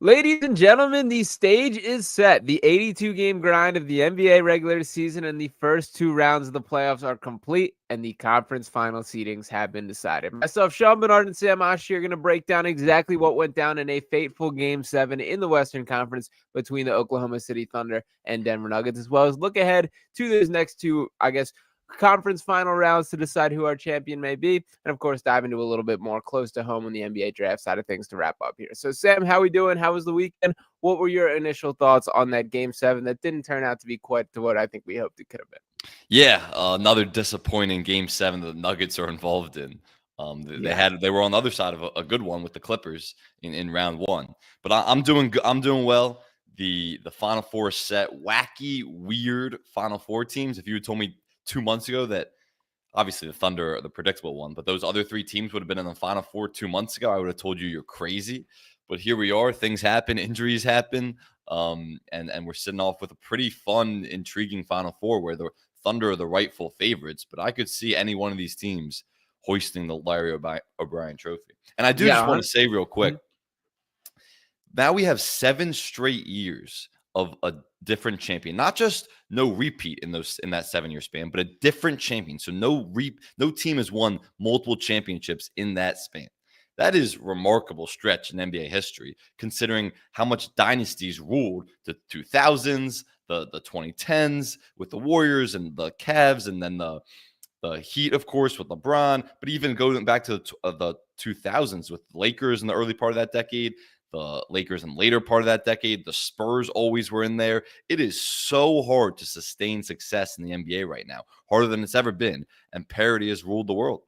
Ladies and gentlemen, the stage is set. The 82-game grind of the NBA regular season and the first two rounds of the playoffs are complete, and the conference final seedings have been decided. Myself, Sean, Barnard, and Sam Oshtry are going to break down exactly what went down in a fateful Game 7 in the Western Conference between the Oklahoma City Thunder and Denver Nuggets, as well as look ahead to those next two, conference final rounds to decide who our champion may be, and of course dive into a little bit more close to home on the NBA draft side of things to wrap up here. So Sam, how we doing? How was the weekend? What were your initial thoughts on that Game 7 that didn't turn out to be quite to what I think we hoped it could have been? Yeah, another disappointing Game 7 that the Nuggets are involved in. They were on the other side of a good one with the Clippers in round one. But I'm doing well. The Final Four is set. Wacky, weird Final Four teams. If you had told me 2 months ago that obviously the Thunder are the predictable one, but those other three teams would have been in the Final Four 2 months ago, I would have told you you're crazy. But here we are. Things happen. Injuries happen. And we're sitting off with a pretty fun, intriguing Final Four where the Thunder are the rightful favorites. But I could see any one of these teams hoisting the Larry O'Brien trophy. And I do just want to say real quick, now we have 7 straight years of a different champion, not just no repeat in that 7-year span, but a different champion. So no team has won multiple championships in that span. That is remarkable stretch in NBA history, considering how much dynasties ruled the 2000s, the 2010s with the Warriors and the Cavs, and then the Heat, of course, with LeBron. But even going back to the 2000s with the Lakers in the early part of that decade, the Lakers in later part of that decade, the Spurs always were in there. It is so hard to sustain success in the NBA right now, harder than it's ever been, and parity has ruled the world.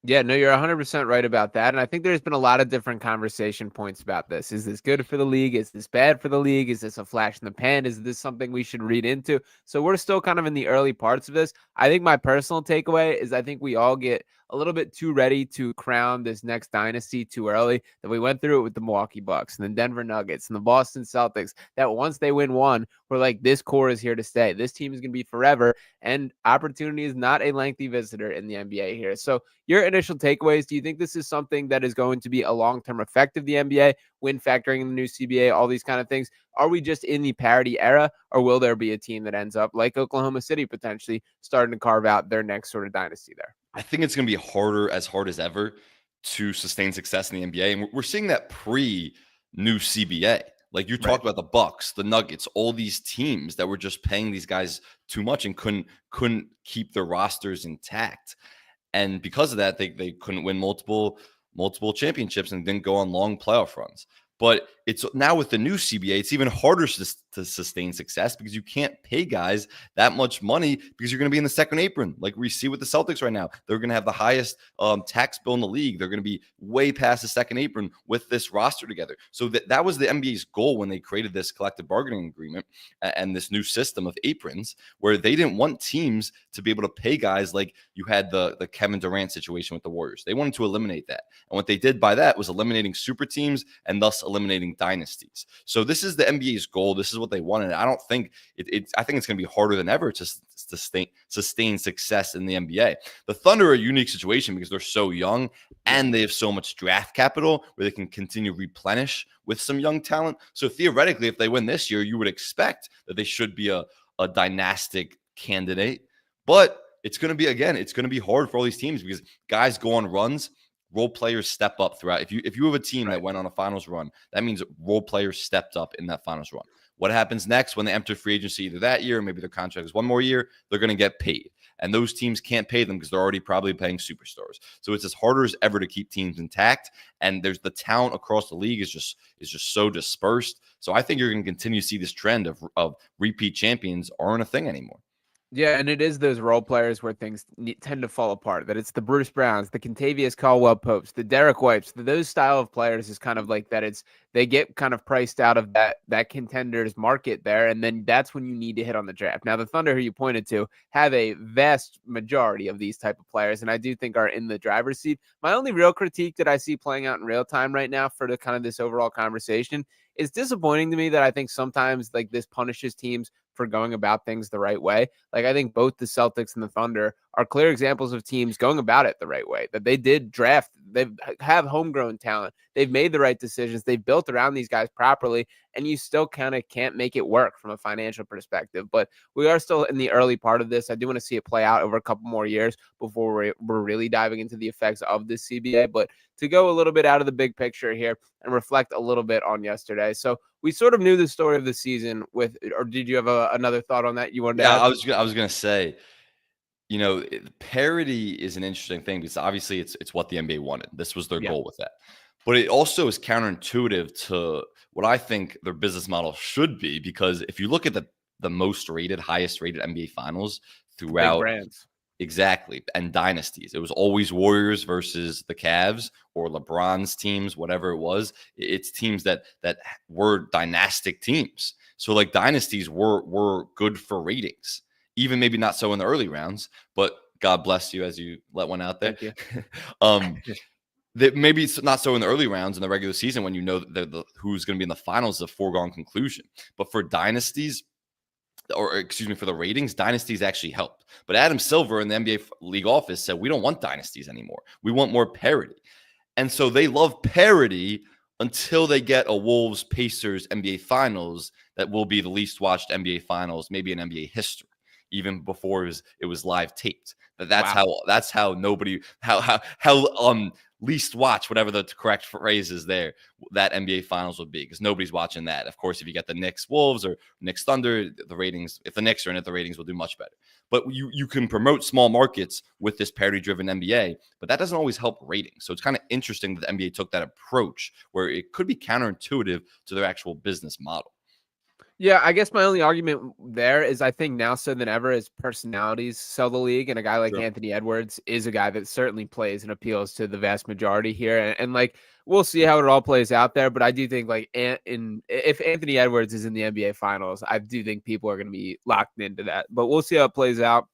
Yeah, no, you're 100% right about that. And I think there's been a lot of different conversation points about this. Is this good for the league? Is this bad for the league? Is this a flash in the pan? Is this something we should read into? So we're still kind of in the early parts of this. I think my personal takeaway is I think we all get a little bit too ready to crown this next dynasty too early, that we went through it with the Milwaukee Bucks and the Denver Nuggets and the Boston Celtics, that once they win one, we're like, this core is here to stay. This team is going to be forever, and opportunity is not a lengthy visitor in the NBA here. So your initial takeaways, do you think this is something that is going to be a long-term effect of the NBA, when factoring in the new CBA, all these kind of things? Are we just in the parity era, or will there be a team that ends up like Oklahoma City potentially starting to carve out their next sort of dynasty there? I think it's going to be hard as ever to sustain success in the NBA. And we're seeing that pre-new CBA. Like you talked about the Bucks, the Nuggets, all these teams that were just paying these guys too much and couldn't keep their rosters intact. And because of that, they couldn't win multiple championships and didn't go on long playoff runs. But it's now with the new CBA, it's even harder to sustain success because you can't pay guys that much money because you're going to be in the second apron. Like we see with the Celtics right now, they're going to have the highest tax bill in the league. They're going to be way past the second apron with this roster together. So that was the NBA's goal when they created this collective bargaining agreement and this new system of aprons, where they didn't want teams to be able to pay guys like you had the Kevin Durant situation with the Warriors. They wanted to eliminate that. And what they did by that was eliminating super teams and thus eliminating dynasties. So this is the NBA's goal. This is what they wanted. I don't think I think it's going to be harder than ever to sustain success in the NBA. The Thunder are a unique situation because they're so young and they have so much draft capital where they can continue replenish with some young talent. So theoretically, if they win this year, you would expect that they should be a dynastic candidate. But it's going to be hard for all these teams because guys go on runs. Role players step up throughout. If you have a team that went on a finals run, that means role players stepped up in that finals run. What happens next when they enter free agency either that year, or maybe their contract is one more year, they're going to get paid. And those teams can't pay them because they're already probably paying superstars. So it's as harder as ever to keep teams intact. And there's the talent across the league is just so dispersed. So I think you're going to continue to see this trend of repeat champions aren't a thing anymore. Yeah, and it is those role players where things tend to fall apart. That it's the Bruce Browns, the Kentavious Caldwell-Popes, the Derek Whites. Those style of players is kind of like that. They get kind of priced out of that contenders market there, and then that's when you need to hit on the draft. Now, the Thunder, who you pointed to, have a vast majority of these type of players, and I do think are in the driver's seat. My only real critique that I see playing out in real time right now for the kind of this overall conversation is disappointing to me that I think sometimes like this punishes teams for going about things the right way. Like I think both the Celtics and the Thunder are clear examples of teams going about it the right way, that they did draft, they have homegrown talent, they've made the right decisions, they've built around these guys properly, and you still kind of can't make it work from a financial perspective. But we are still in the early part of this. I do want to see it play out over a couple more years before we're really diving into the effects of this CBA. But to go a little bit out of the big picture here and reflect a little bit on yesterday. So we sort of knew the story of the season with, or did you have another thought on that you wanted to add? I was gonna say, parity is an interesting thing because obviously it's what the NBA wanted. This was their goal with that. But it also is counterintuitive to what I think their business model should be, because if you look at the most rated, highest rated NBA finals throughout, big brands. Exactly, and dynasties, it was always Warriors versus the Cavs or LeBron's teams, whatever it was. It's teams that were dynastic teams. So like dynasties were good for ratings, even maybe not so in the early rounds, but God bless you as you let one out there. Thank you. That maybe it's not so in the early rounds in the regular season when you know that who's going to be in the finals is a foregone conclusion. But for dynasties, or excuse me, for the ratings, dynasties actually helped. But Adam Silver in the NBA league office said, we don't want dynasties anymore. We want more parity. And so they love parity until they get a Wolves Pacers NBA finals that will be the least watched NBA finals, maybe in NBA history, even before it was live taped. That's how nobody, least watch, whatever the correct phrase is there, that NBA finals would be, because nobody's watching that. Of course, if you get the Knicks Wolves or Knicks Thunder, the ratings, if the Knicks are in it, the ratings will do much better. But you can promote small markets with this parity-driven NBA, but that doesn't always help ratings. So it's kind of interesting that the NBA took that approach where it could be counterintuitive to their actual business model. Yeah, I guess my only argument there is I think now so than ever is personalities sell the league, and a guy like Anthony Edwards is a guy that certainly plays and appeals to the vast majority here. And like we'll see how it all plays out there, but I do think like if Anthony Edwards is in the NBA Finals, I do think people are going to be locked into that. But we'll see how it plays out.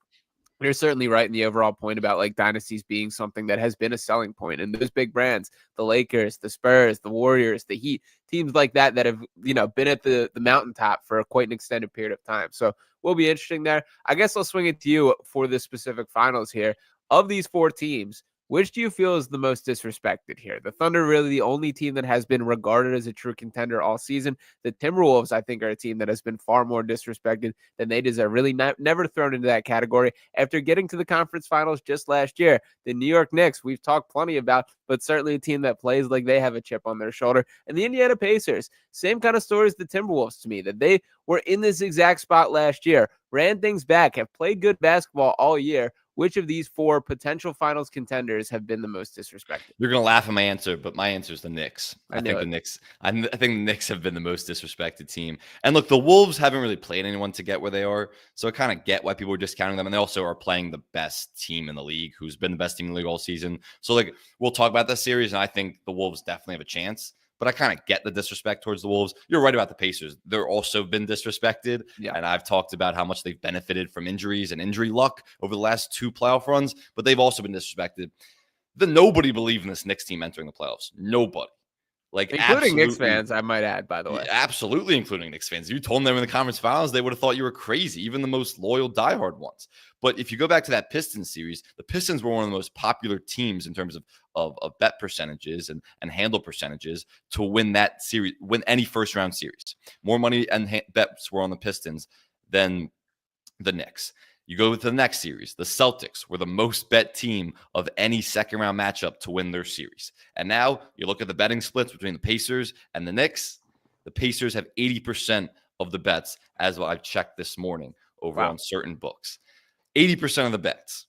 You're certainly right in the overall point about like dynasties being something that has been a selling point. And those big brands, the Lakers, the Spurs, the Warriors, the Heat, teams like that have, been at the mountaintop for quite an extended period of time. So will be interesting there. I guess I'll swing it to you for the specific finals here. Of these four teams, which do you feel is the most disrespected here? The Thunder really the only team that has been regarded as a true contender all season. The Timberwolves, I think, are a team that has been far more disrespected than they deserve. Really never thrown into that category. After getting to the conference finals just last year, the New York Knicks, we've talked plenty about, but certainly a team that plays like they have a chip on their shoulder. And the Indiana Pacers, same kind of story as the Timberwolves to me, that they were in this exact spot last year, ran things back, have played good basketball all year. Which of these four potential finals contenders have been the most disrespected? You're going to laugh at my answer, but my answer is the Knicks. I think the Knicks have been the most disrespected team. And look, the Wolves haven't really played anyone to get where they are. So I kind of get why people are discounting them. And they also are playing the best team in the league, who's been the best team in the league all season. So like we'll talk about this series, and I think the Wolves definitely have a chance. But I kind of get the disrespect towards the Wolves. You're right about the Pacers. They're also been disrespected. Yeah. And I've talked about how much they've benefited from injuries and injury luck over the last two playoff runs, but they've also been disrespected. Nobody believed in this Knicks team entering the playoffs. Nobody. Like including Knicks fans, I might add, by the way. Absolutely including Knicks fans. If you told them in the conference finals, they would have thought you were crazy, even the most loyal diehard ones. But if you go back to that Pistons series, the Pistons were one of the most popular teams in terms of bet percentages and handle percentages to win that series, win any first round series. More money and bets were on the Pistons than the Knicks. You go to the next series, the Celtics were the most bet team of any second round matchup to win their series. And now you look at the betting splits between the Pacers and the Knicks. The Pacers have 80% of the bets, as I've checked this morning over on certain books. 80% of the bets.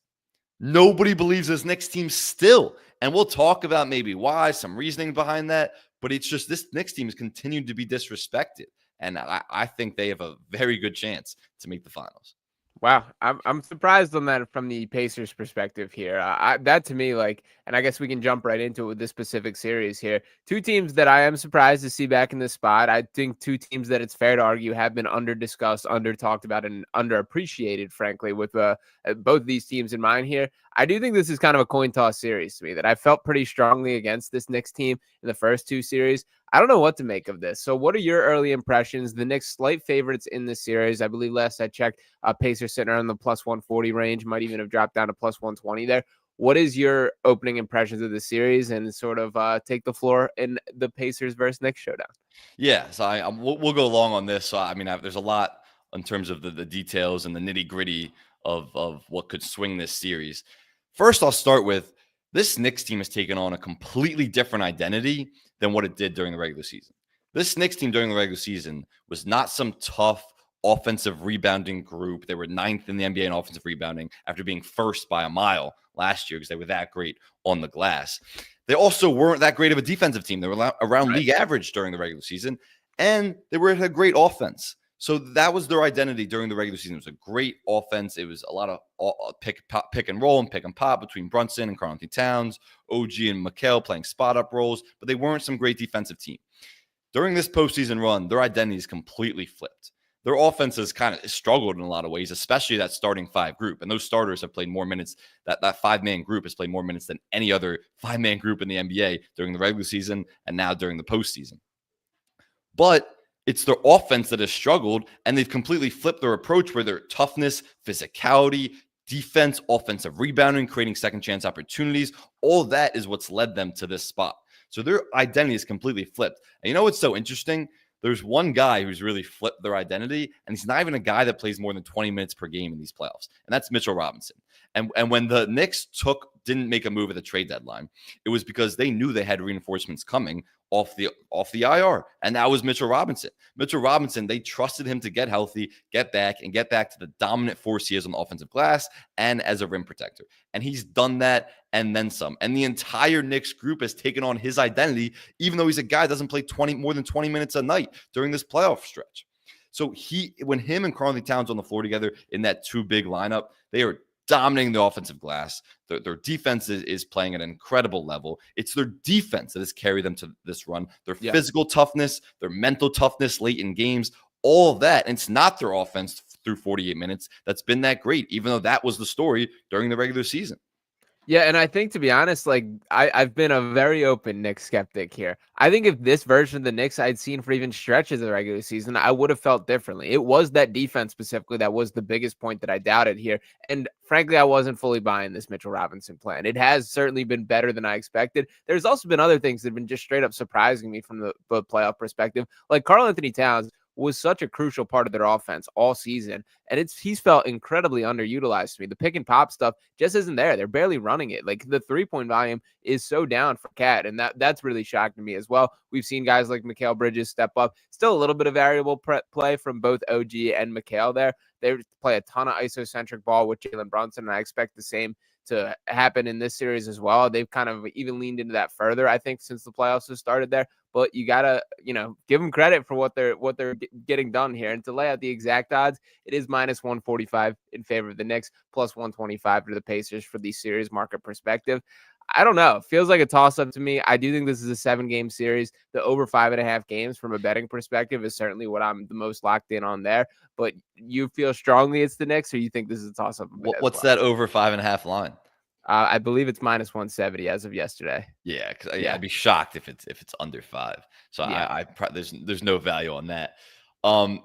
Nobody believes this Knicks team still. And we'll talk about maybe why, some reasoning behind that. But it's just this Knicks team has continued to be disrespected. And I think they have a very good chance to make the finals. Wow, I'm surprised on that from the Pacers perspective here. That to me, like, and I guess we can jump right into it with this specific series here. Two teams that I am surprised to see back in this spot. I think two teams that it's fair to argue have been under-discussed, under-talked about, and underappreciated, frankly, with both these teams in mind here. I do think this is kind of a coin toss series to me that I felt pretty strongly against this Knicks team in the first two series. I don't know what to make of this. So what are your early impressions? The Knicks slight favorites in this series. I believe last I checked, Pacers sitting around the plus 140 range, might even have dropped down to plus 120 there. What is your opening impressions of the series, and sort of take the floor in the Pacers versus Knicks showdown? Yeah, so we'll go long on this. So I mean, there's a lot in terms of the details and the nitty gritty of what could swing this series. First, I'll start with this Knicks team has taken on a completely different identity than what it did during the regular season. This Knicks team during the regular season was not some tough offensive rebounding group. They were ninth in the NBA in offensive rebounding after being first by a mile last year because they were that great on the glass. They also weren't that great of a defensive team. They were around league average during the regular season, and they were a great offense. So that was their identity during the regular season. It was a great offense. It was a lot of pick and roll and pick and pop between Brunson and Karl Anthony Towns, OG and Mikal playing spot up roles, but they weren't some great defensive team. During this postseason run, their identity is completely flipped. Their offense has kind of struggled in a lot of ways, especially that starting five group. And those starters have played more minutes. That five-man group has played more minutes than any other five-man group in the NBA during the regular season and now during the postseason. But it's their offense that has struggled, and they've completely flipped their approach where their toughness, physicality, defense, offensive rebounding, creating second chance opportunities, all that is what's led them to this spot. So their identity is completely flipped. And you know what's so interesting? There's one guy who's really flipped their identity, and he's not even a guy that plays more than 20 minutes per game in these playoffs, and that's Mitchell Robinson. And when the Knicks didn't make a move at the trade deadline, it was because they knew they had reinforcements coming off the IR, and that was Mitchell Robinson. Mitchell Robinson, they trusted him to get healthy, get back to the dominant force he is on the offensive glass and as a rim protector. And he's done that and then some. And the entire Knicks group has taken on his identity, even though he's a guy that doesn't play more than 20 minutes a night during this playoff stretch. So when him and Karl Anthony Towns on the floor together in that two big lineup, they are dominating the offensive glass. Their defense is playing at an incredible level. It's their defense that has carried them to this run. Their physical toughness, their mental toughness late in games, all of that. And it's not their offense through 48 minutes that's been that great, even though that was the story during the regular season. Yeah, and I think, to be honest, like I've been a very open Knicks skeptic here. I think if this version of the Knicks I'd seen for even stretches of the regular season, I would have felt differently. It was that defense specifically that was the biggest point that I doubted here. And frankly, I wasn't fully buying this Mitchell Robinson plan. It has certainly been better than I expected. There's also been other things that have been just straight up surprising me from the playoff perspective. Like Karl Anthony Towns was such a crucial part of their offense all season, and he's felt incredibly underutilized to me. The pick and pop stuff just isn't there. They're barely running it. Like the 3-point volume is so down for Cat, and that's really shocking me as well. We've seen guys like Mikal Bridges step up. Still a little bit of variable play from both OG and Mikal there. They play a ton of isocentric ball with Jalen Brunson, and I expect the same to happen in this series as well. They've kind of even leaned into that further, I think, since the playoffs have started there. But you gotta, give them credit for what they're getting done here. And to lay out the exact odds, it is minus 145 in favor of the Knicks, plus 125 to the Pacers for the series market perspective. I don't know. It feels like a toss-up to me. I do think this is a 7-game series. The over 5.5 games from a betting perspective is certainly what I'm the most locked in on there. But you feel strongly it's the Knicks, or you think this is a toss-up? What's that over 5.5 line? I believe it's minus 170 as of yesterday. Yeah, I'd be shocked if it's under 5. So yeah. There's no value on that.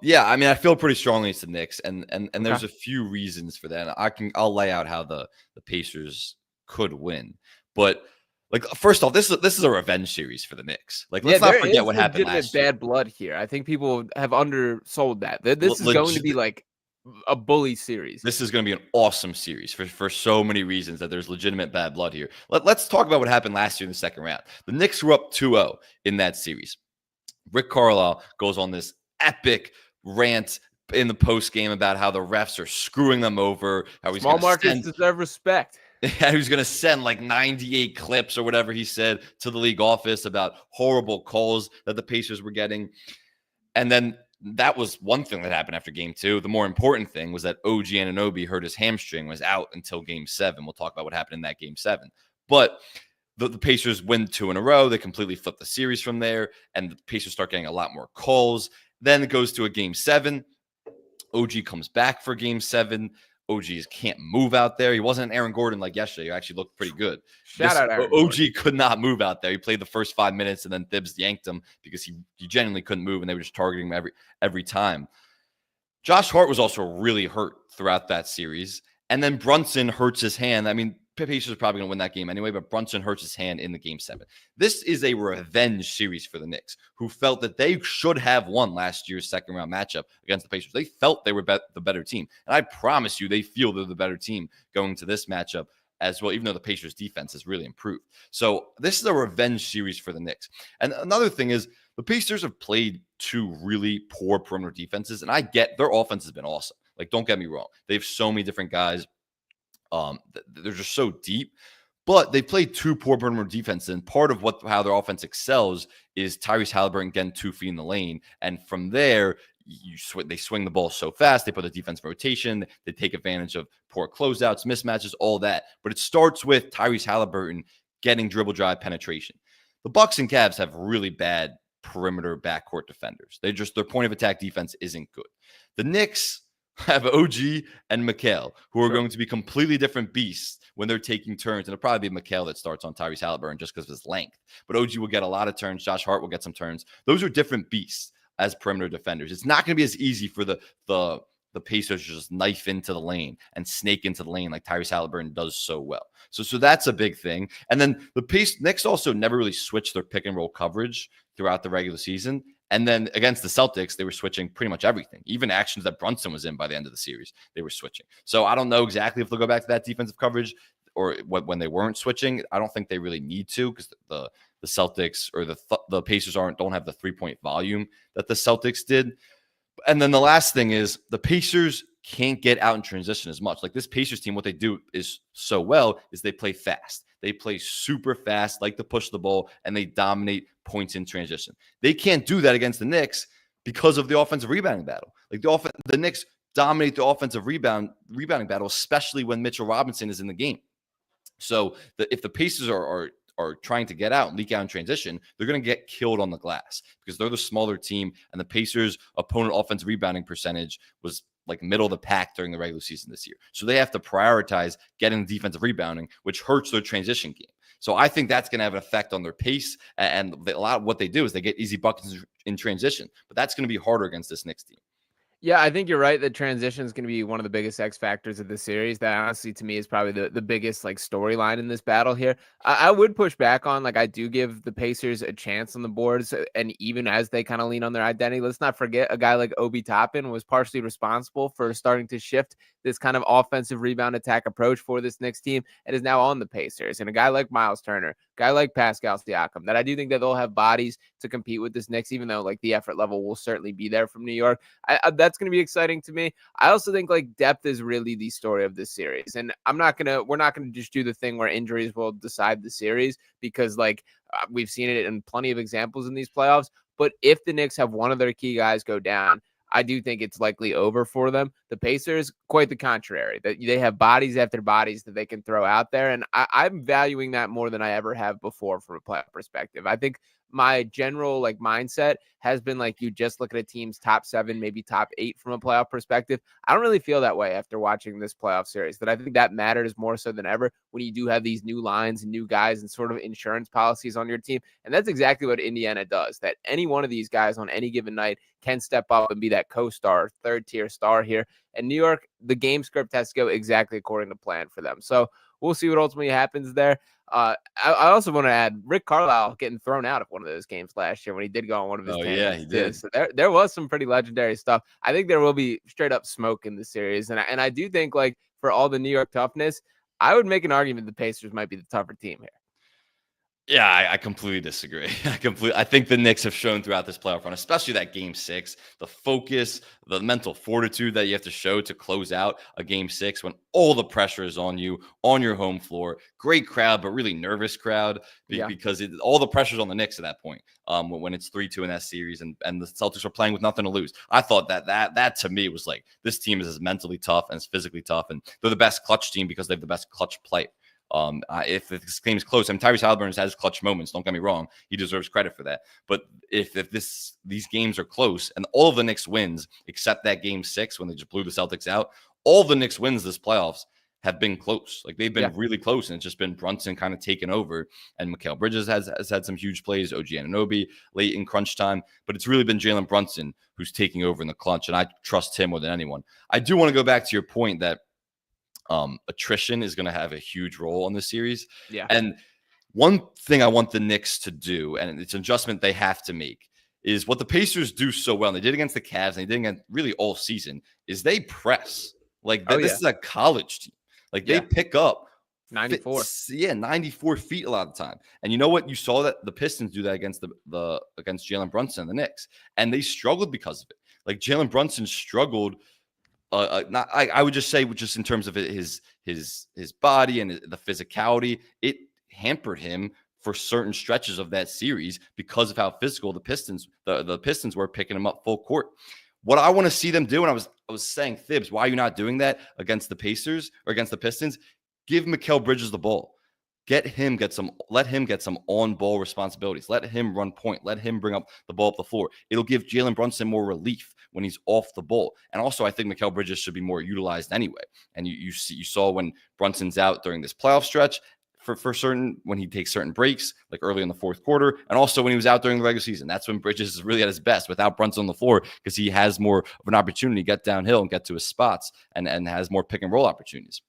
Yeah, I mean, I feel pretty strongly it's the Knicks, and there's a few reasons for that. I'll lay out how the Pacers could win, but like first off, this is a revenge series for the Knicks. Like let's not forget what happened last year. Bad blood here. I think people have undersold that. This is going to be like a bully series. This is going to be an awesome series for so many reasons that there's legitimate bad blood here. Let's talk about what happened last year in the second round. The Knicks were up 2-0 in that series. Rick Carlisle goes on this epic rant in the post game about how the refs are screwing them over. How he's small markets deserve respect. Who's going to send like 98 clips or whatever he said to the league office about horrible calls that the Pacers were getting. And then that was one thing that happened after game 2. The more important thing was that OG Anunoby hurt his hamstring, was out until game 7. We'll talk about what happened in that game 7. But the Pacers win 2 in a row. They completely flip the series from there, and the Pacers start getting a lot more calls. Then it goes to a game 7. OG comes back for game 7. OGs can't move out there. He wasn't Aaron Gordon like yesterday. He actually looked pretty good. Shout out Aaron OG Gordon. could not move out there. He played the first 5 minutes and then Thibs yanked him because he genuinely couldn't move and they were just targeting him every time. Josh Hart was also really hurt throughout that series. And then Brunson hurts his hand. I mean, Pacers are probably going to win that game anyway, but Brunson hurts his hand in the game 7. This is a revenge series for the Knicks, who felt that they should have won last year's second-round matchup against the Pacers. They felt they were the better team. And I promise you, they feel they're the better team going to this matchup as well, even though the Pacers' defense has really improved. So this is a revenge series for the Knicks. And another thing is, the Pacers have played 2 really poor perimeter defenses, and I get their offense has been awesome. Like, don't get me wrong. They have so many different guys. They're just so deep. But they played 2 poor perimeter defenses, and part of how their offense excels is Tyrese Halliburton getting 2 feet in the lane. And from there, they swing the ball so fast. They put the defense in rotation. They take advantage of poor closeouts, mismatches, all that. But it starts with Tyrese Halliburton getting dribble drive penetration. The Bucks and Cavs have really bad perimeter backcourt defenders. Their point of attack defense isn't good. The Knicks have OG and Mikal, who are going to be completely different beasts when they're taking turns. And it'll probably be Mikal that starts on Tyrese Halliburton just because of his length. But OG will get a lot of turns. Josh Hart will get some turns. Those are different beasts as perimeter defenders. It's not going to be as easy for the Pacers to just knife into the lane and snake into the lane like Tyrese Halliburton does so well. So that's a big thing. And then the Knicks also never really switched their pick and roll coverage throughout the regular season. And then against the Celtics, they were switching pretty much everything. Even actions that Brunson was in by the end of the series, they were switching. So I don't know exactly if they'll go back to that defensive coverage or when they weren't switching. I don't think they really need to because the Celtics or the Pacers don't have the 3-point volume that the Celtics did. And then the last thing is the Pacers can't get out in transition as much. Like this Pacers team, what they do is so well is they play fast. They play super fast, like to push the ball, and they dominate points in transition. They can't do that against the Knicks because of the offensive rebounding battle. Like the Knicks dominate the offensive rebounding battle, especially when Mitchell Robinson is in the game. So if the Pacers are trying to get out and leak out in transition, they're going to get killed on the glass because they're the smaller team, and the Pacers' opponent offensive rebounding percentage was like middle of the pack during the regular season this year. So they have to prioritize getting defensive rebounding, which hurts their transition game. So I think that's going to have an effect on their pace, and a lot of what they do is they get easy buckets in transition, but that's going to be harder against this Knicks team. Yeah, I think you're right. The transition is going to be one of the biggest X factors of the series. That honestly, to me, is probably the biggest like storyline in this battle here. I would push back on I do give the Pacers a chance on the boards, and even as they kind of lean on their identity, let's not forget a guy like Obi Toppin was partially responsible for starting to shift this kind of offensive rebound attack approach for this Knicks team, and is now on the Pacers. And a guy like Miles Turner, guy like Pascal Siakam, that I do think that they'll have bodies to compete with this Knicks, even though like the effort level will certainly be there from New York. That's going to be exciting to me. I also think like depth is really the story of this series, and we're not gonna just do the thing where injuries will decide the series because we've seen it in plenty of examples in these playoffs. But if the Knicks have one of their key guys go down, I do think it's likely over for them. The Pacers, quite the contrary. That they have bodies after bodies that they can throw out there, and I'm valuing that more than I ever have before from a playoff perspective. I think my general mindset has been you just look at a team's top 7, maybe top 8 from a playoff perspective. I don't really feel that way after watching this playoff series. That I think that matters more so than ever when you do have these new lines and new guys and sort of insurance policies on your team. And that's exactly what Indiana does. That any one of these guys on any given night can step up and be that co-star, third-tier star here. And New York, the game script has to go exactly according to plan for them. So we'll see what ultimately happens there. I also want to add Rick Carlisle getting thrown out of one of those games last year when he did go on one of his tangents. Yeah, he did. So there was some pretty legendary stuff. I think there will be straight up smoke in the series. And I do think for all the New York toughness, I would make an argument the Pacers might be the tougher team here. Yeah, I completely disagree. I think the Knicks have shown throughout this playoff run, especially that game 6, the focus, the mental fortitude that you have to show to close out a game 6 when all the pressure is on you, on your home floor. Great crowd, but really nervous crowd because all the pressure is on the Knicks at that point when it's 3-2 in that series and the Celtics are playing with nothing to lose. I thought that to me was this team is as mentally tough and as physically tough, and they're the best clutch team because they have the best clutch player. If this game is close, Tyrese Halliburton has clutch moments. Don't get me wrong; he deserves credit for that. But if these games are close and all of the Knicks wins except that game 6 when they just blew the Celtics out, all the Knicks wins this playoffs have been close. Like they've been Yeah. really close, and it's just been Brunson kind of taking over. And Mikal Bridges has had some huge plays, OG Anunoby late in crunch time, but it's really been Jalen Brunson who's taking over in the clutch, and I trust him more than anyone. I do want to go back to your point that attrition is going to have a huge role in this series. Yeah. And one thing I want the Knicks to do, and it's an adjustment they have to make, is what the Pacers do so well, and they did against the Cavs, and they did against really all season, is they press. Like that, this is a college team. Like they pick up 94. 94 feet a lot of the time. And you know what? You saw that the Pistons do that against against Jalen Brunson and the Knicks, and they struggled because of it. Like Jalen Brunson struggled. I would just say, just in terms of his body and the physicality, it hampered him for certain stretches of that series because of how physical the Pistons were picking him up full court. What I want to see them do, and I was saying, Thibs, why are you not doing that against the Pacers or against the Pistons? Give Mikal Bridges the ball. Let him get some on-ball responsibilities. Let him run point. Let him bring up the ball up the floor. It'll give Jalen Brunson more relief when he's off the ball. And also, I think Mikal Bridges should be more utilized anyway. And you saw when Brunson's out during this playoff stretch for certain, when he takes certain breaks, like early in the fourth quarter, and also when he was out during the regular season. That's when Bridges is really at his best without Brunson on the floor, because he has more of an opportunity to get downhill and get to his spots and has more pick and roll opportunities.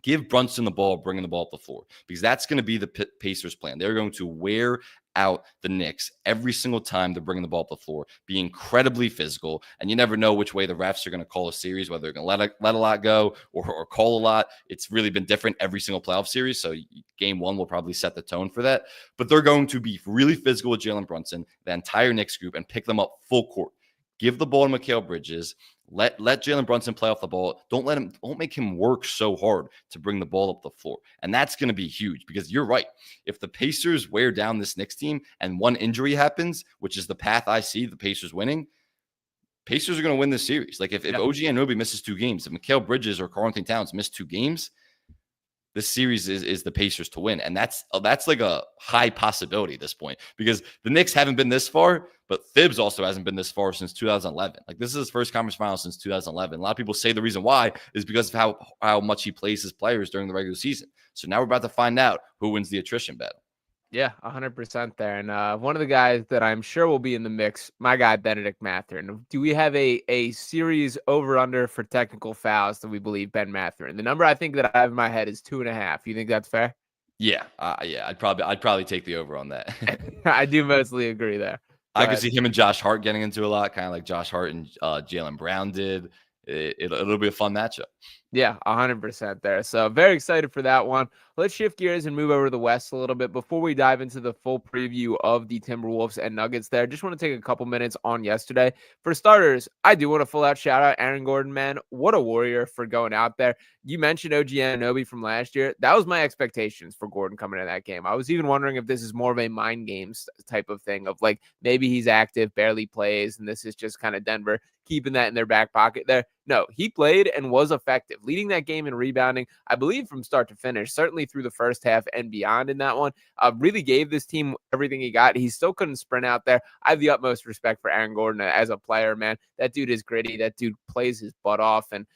Give Brunson the ball, bringing the ball up the floor, because that's going to be the Pacers' plan. They're going to wear out the Knicks every single time they're bringing the ball up the floor, be incredibly physical, and you never know which way the refs are going to call a series, whether they're going to let a lot go or call a lot. It's really been different every single playoff series, so game one will probably set the tone for that. But they're going to be really physical with Jalen Brunson, the entire Knicks group, and pick them up full court. Give the ball to Mikal Bridges. Let Jalen Brunson play off the ball. Don't make him work so hard to bring the ball up the floor. And that's going to be huge, because you're right. If the Pacers wear down this Knicks team and one injury happens, which is the path I see the Pacers winning, Pacers are going to win this series. Like if OG Anunoby misses 2 games, if Mikal Bridges or Karl-Anthony Towns miss 2 games, this series is the Pacers to win. And that's like a high possibility at this point, because the Knicks haven't been this far, but Thibs also hasn't been this far since 2011. Like this is his first conference final since 2011. A lot of people say the reason why is because of how much he plays his players during the regular season. So now we're about to find out who wins the attrition battle. Yeah, 100% there. And one of the guys that I'm sure will be in the mix, my guy, Benedict Mathurin. Do we have a series over-under for technical fouls that we believe Ben Mathurin? The number I think that I have in my head is 2.5. You think that's fair? Yeah. I'd probably take the over on that. I do mostly agree there. I could see him and Josh Hart getting into a lot, kind of like Josh Hart and Jaylen Brown did. It'll be a fun matchup. Yeah, 100% there. So very excited for that one. Let's shift gears and move over to the West a little bit before we dive into the full preview of the Timberwolves and Nuggets there. Just want to take a couple minutes on yesterday. For starters, I do want to full out shout out Aaron Gordon, man. What a warrior for going out there. You mentioned OG Anunoby from last year. That was my expectations for Gordon coming in that game. I was even wondering if this is more of a mind games type of thing of like maybe he's active, barely plays, and this is just kind of Denver keeping that in their back pocket there. No, he played and was effective, leading that game in rebounding, I believe, from start to finish, certainly through the first half and beyond in that one. Really gave this team everything he got. He still couldn't sprint out there. I have the utmost respect for Aaron Gordon as a player, man. That dude is gritty. That dude plays his butt off, and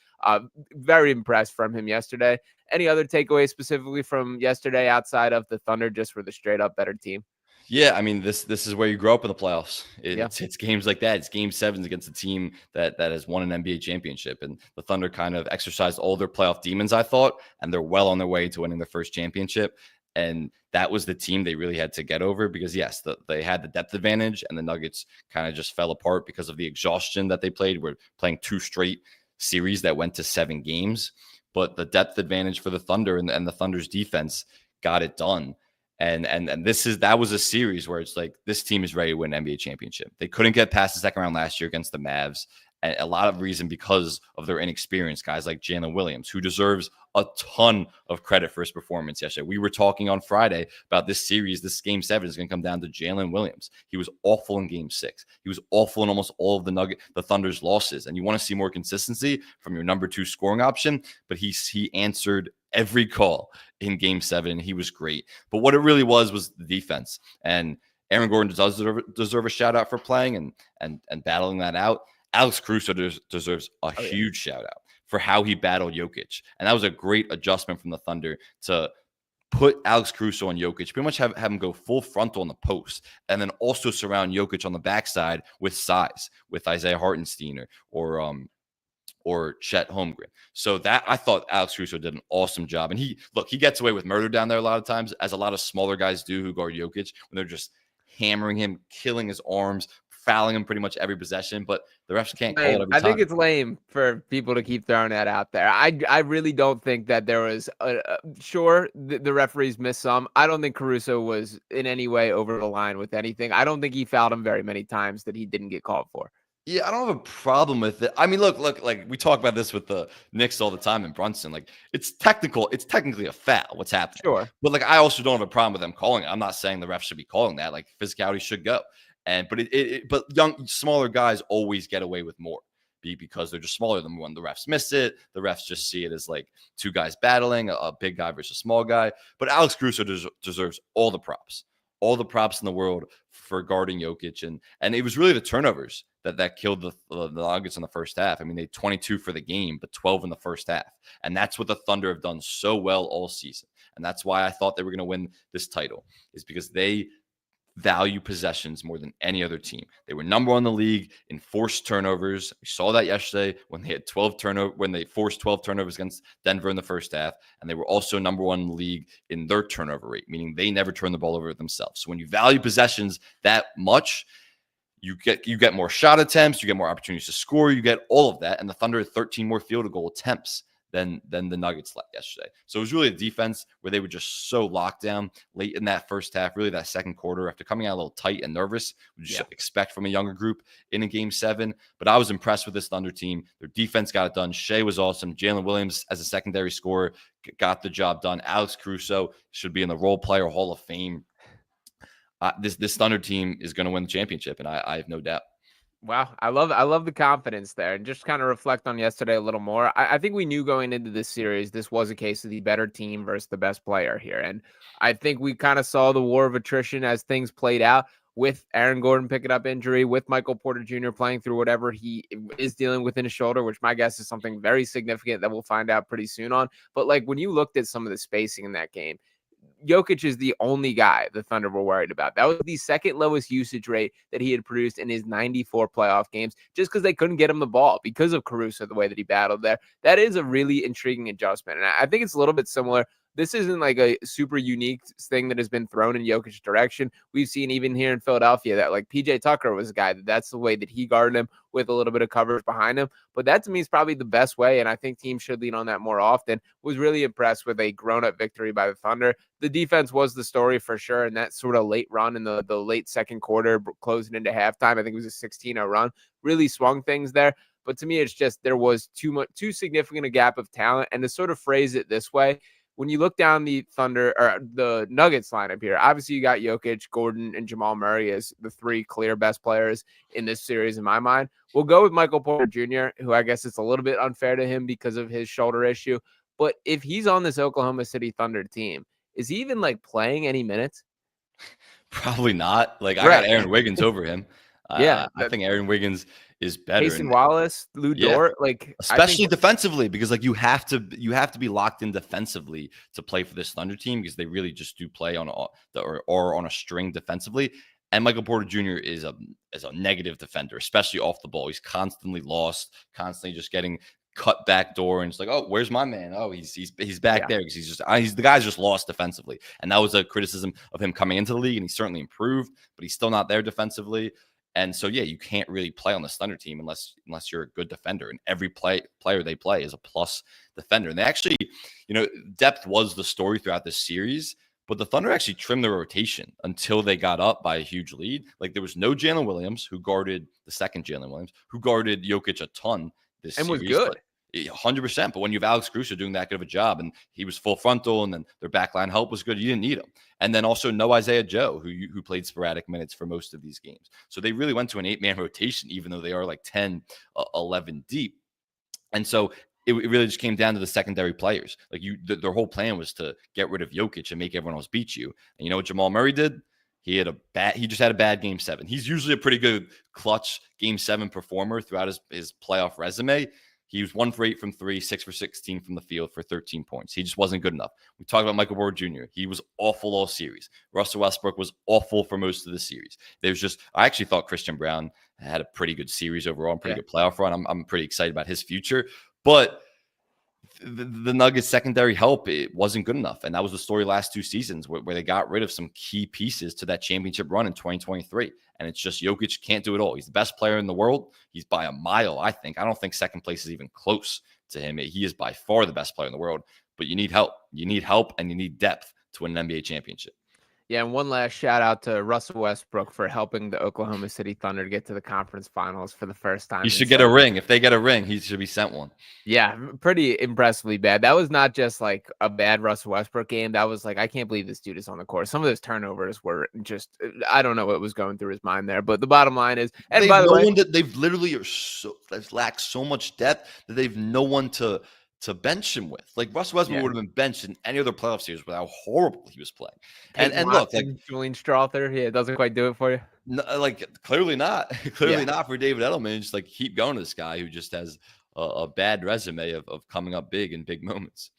very impressed from him yesterday. Any other takeaways specifically from yesterday outside of the Thunder just were the straight up better team? Yeah, I mean, this is where you grow up in the playoffs. It's games like that. It's game 7s against a team that has won an NBA championship. And the Thunder kind of exercised all their playoff demons, I thought, and they're well on their way to winning their first championship. And that was the team they really had to get over, because, yes, they had the depth advantage, and the Nuggets kind of just fell apart because of the exhaustion that they played. We're playing 2 straight series that went to 7 games. But the depth advantage for the Thunder and the Thunder's defense got it done. And that was a series where it's like, this team is ready to win an NBA championship. They couldn't get past the second round last year against the Mavs. And a lot of reason because of their inexperience, guys like Jalen Williams, who deserves a ton of credit for his performance yesterday. We were talking on Friday about this series. This game 7 is going to come down to Jalen Williams. He was awful in game 6. He was awful in almost all of the Thunder's losses. And you want to see more consistency from your number 2 scoring option, but he answered every call in game 7. He was great. But what it really was the defense. And Aaron Gordon does deserve a shout out for playing and battling that out. Alex Caruso deserves a huge shout out for how he battled Jokic. And that was a great adjustment from the Thunder to put Alex Caruso on Jokic, pretty much have him go full frontal on the post, and then also surround Jokic on the backside with size, with Isaiah Hartenstein or Chet Holmgren. So that I thought Alex Caruso did an awesome job. And he gets away with murder down there a lot of times, as a lot of smaller guys do who guard Jokic when they're just hammering him, killing his arms, fouling him pretty much every possession, but the refs can't call it every time. I think it's lame for people to keep throwing that out there. I really don't think that there was sure the referees missed some. I don't think Caruso was in any way over the line with anything. I don't think he fouled him very many times that he didn't get called for. Yeah, I don't have a problem with it. I mean, look, like we talk about this with the Knicks all the time in Brunson. Like it's technically a foul, what's happening. Sure. But like I also don't have a problem with them calling it. I'm not saying the refs should be calling that. Like physicality should go. But smaller guys always get away with more because they're just smaller than when the refs miss it. The refs just see it as like two guys battling, a big guy versus a small guy. But Alex Caruso deserves all the props in the world for guarding Jokic. And it was really the turnovers that killed the Nuggets in the first half. I mean, they had 22 for the game, but 12 in the first half. And that's what the Thunder have done so well all season. And that's why I thought they were going to win this title, is because they value possessions more than any other team. They were number one in the league in forced turnovers. We saw that yesterday when they had when they forced 12 turnovers against Denver in the first half. And they were also number one in the league in their turnover rate, meaning they never turn the ball over themselves. So when you value possessions that much, you get more shot attempts, you get more opportunities to score, you get all of that. And the Thunder had 13 more field goal attempts than the Nuggets yesterday. So it was really a defense where they were just so locked down late in that first half, really that second quarter, after coming out a little tight and nervous, which you expect from a younger group in a game 7. But I was impressed with this Thunder team. Their defense got it done. Shea was awesome. Jalen Williams as a secondary scorer got the job done. Alex Caruso should be in the Role Player Hall of Fame. This Thunder team is going to win the championship, and I have no doubt. Wow, I love the confidence there. And just kind of reflect on yesterday a little more. I think we knew going into this series, this was a case of the better team versus the best player here. And I think we kind of saw the war of attrition as things played out, with Aaron Gordon picking up injury, with Michael Porter Jr. playing through whatever he is dealing with in his shoulder, which my guess is something very significant that we'll find out pretty soon on. But like when you looked at some of the spacing in that game, Jokic is the only guy the Thunder were worried about. That was the second lowest usage rate that he had produced in his 94 playoff games, just because they couldn't get him the ball because of Caruso, the way that he battled there. That is a really intriguing adjustment. And I think it's a little bit similar. This isn't like a super unique thing that has been thrown in Jokic's direction. We've seen even here in Philadelphia that like PJ Tucker was a guy that's the way that he guarded him, with a little bit of coverage behind him. But that to me is probably the best way, and I think teams should lean on that more often. Was really impressed with a grown-up victory by the Thunder. The defense was the story for sure, and that sort of late run in the late second quarter, closing into halftime, I think it was a 16-0 run, really swung things there. But to me, it's just there was too significant a gap of talent. And to sort of phrase it this way, when you look down the Thunder or the Nuggets lineup here, obviously you got Jokic, Gordon, and Jamal Murray as the three clear best players in this series in my mind. We'll go with Michael Porter Jr., who I guess it's a little bit unfair to him because of his shoulder issue. But if he's on this Oklahoma City Thunder team, is he even like playing any minutes? Probably not. Like I got Aaron Wiggins over him. Yeah, I think Aaron Wiggins is better. Mason Wallace, Lou Dort, like especially defensively, because like you have to be locked in defensively to play for this Thunder team, because they really just do play on on a string defensively. And Michael Porter Jr. is a negative defender, especially off the ball. He's constantly lost, constantly just getting cut back door, and it's like, oh, where's my man? Oh, he's back there, because he's the guy's just lost defensively. And that was a criticism of him coming into the league, and he certainly improved, but he's still not there defensively. And so, yeah, you can't really play on this Thunder team unless you're a good defender. And every player they play is a plus defender. And they actually, depth was the story throughout this series, but the Thunder actually trimmed their rotation until they got up by a huge lead. Like there was no Jalen Williams, who guarded the second Jalen Williams, who guarded Jokic a ton this series. And was good. 100%. But when you have Alex Caruso doing that good of a job, and he was full frontal, and then their backline help was good, you didn't need him. And then also no Isaiah Joe, who played sporadic minutes for most of these games. So they really went to an 8-man rotation, even though they are like 10, 11 deep. And so it really just came down to the secondary players. Like their whole plan was to get rid of Jokic and make everyone else beat you. And you know what Jamal Murray did? He just had a bad game 7. He's usually a pretty good clutch game 7 performer throughout his playoff resume. He was 1 for 8 from 3, 6 for 16 from the field for 13 points. He just wasn't good enough. We talked about Michael Porter Jr. He was awful all series. Russell Westbrook was awful for most of the series. I actually thought Christian Brown had a pretty good series overall and pretty good playoff run. I'm pretty excited about his future. But the Nuggets secondary help, it wasn't good enough. And that was the story last 2 seasons where they got rid of some key pieces to that championship run in 2023. And it's just Jokic can't do it all. He's the best player in the world. He's by a mile, I think. I don't think second place is even close to him. He is by far the best player in the world. But you need help. You need help and you need depth to win an NBA championship. Yeah, and one last shout out to Russell Westbrook for helping the Oklahoma City Thunder get to the conference finals for the first time. He should get a ring. If they get a ring, he should be sent one. Yeah, pretty impressively bad. That was not just like a bad Russell Westbrook game. That was like, I can't believe this dude is on the court. Some of those turnovers were just, I don't know what was going through his mind there. But the bottom line is, and by the way, they've literally they've lacked so much depth that they've no one to bench him with. Like Russell Westbrook would have been benched in any other playoff series with how horrible he was playing. And look, like Julian Strawther, it doesn't quite do it for you. No, like clearly not. Clearly not for David Edelman. Just like keep going to this guy who just has a bad resume of coming up big in big moments.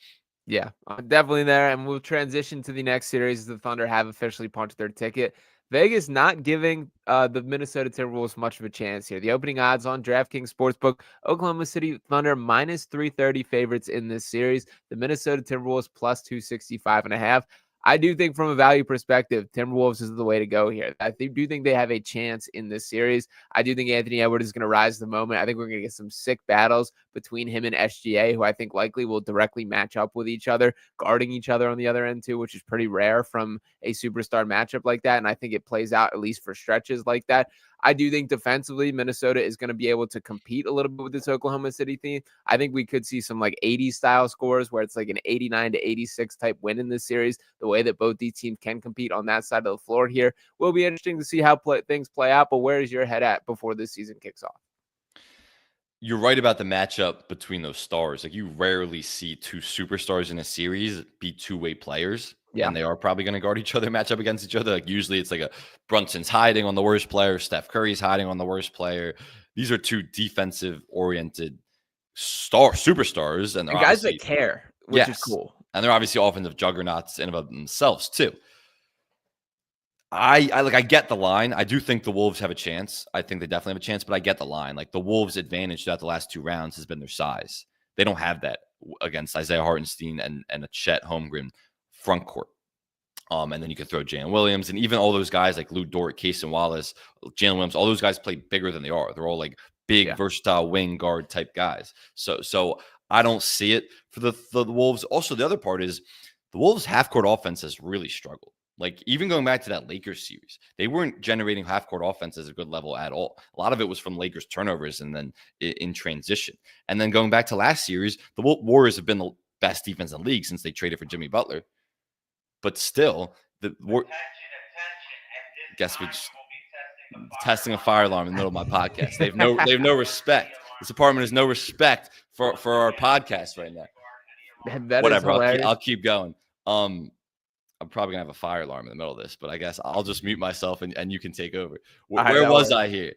Yeah, definitely there. And we'll transition to the next series. The Thunder have officially punched their ticket. Vegas not giving the Minnesota Timberwolves much of a chance here. The opening odds on DraftKings Sportsbook, Oklahoma City Thunder minus 330 favorites in this series. The Minnesota Timberwolves plus 265.5. I do think from a value perspective, Timberwolves is the way to go here. I do think they have a chance in this series. I do think Anthony Edwards is going to rise to the moment. I think we're going to get some sick battles between him and SGA, who I think likely will directly match up with each other, guarding each other on the other end too, which is pretty rare from a superstar matchup like that. And I think it plays out at least for stretches like that. I do think defensively, Minnesota is going to be able to compete a little bit with this Oklahoma City team. I think we could see some like 80 style scores where it's like an 89 to 86 type win in this series. The way that both these teams can compete on that side of the floor here will be interesting to see how things play out. But where is your head at before this season kicks off? You're right about the matchup between those stars. Like you rarely see 2 superstars in a series be 2-way players. Yeah. And they are probably going to guard each other, match up against each other. Like usually it's like a Brunson's hiding on the worst player. Steph Curry's hiding on the worst player. These are 2 defensive oriented superstars. And guys that care, which is cool. And they're obviously offensive juggernauts in and of themselves too. I get the line. I do think the Wolves have a chance. I think they definitely have a chance, but I get the line. Like the Wolves' advantage throughout the last 2 rounds has been their size. They don't have that against Isaiah Hartenstein and a Chet Holmgren front court. And then you could throw Jalen Williams and even all those guys like Lou Dort, Cason Wallace, Jalen Williams. All those guys play bigger than they are. They're all like big, versatile wing guard type guys. So I don't see it for the Wolves. Also, the other part is the Wolves' half-court offense has really struggled. Like even going back to that Lakers series, they weren't generating half-court offense at a good level at all. A lot of it was from Lakers turnovers and then in transition. And then going back to last series, the Warriors have been the best defense in the league since they traded for Jimmy Butler. But still, guess we're just testing a fire alarm in the middle of my podcast. They have no respect. This apartment has no respect for our podcast right now. Whatever, I'll keep going. I'm probably gonna have a fire alarm in the middle of this, but I guess I'll just mute myself and you can take over. Where was I here?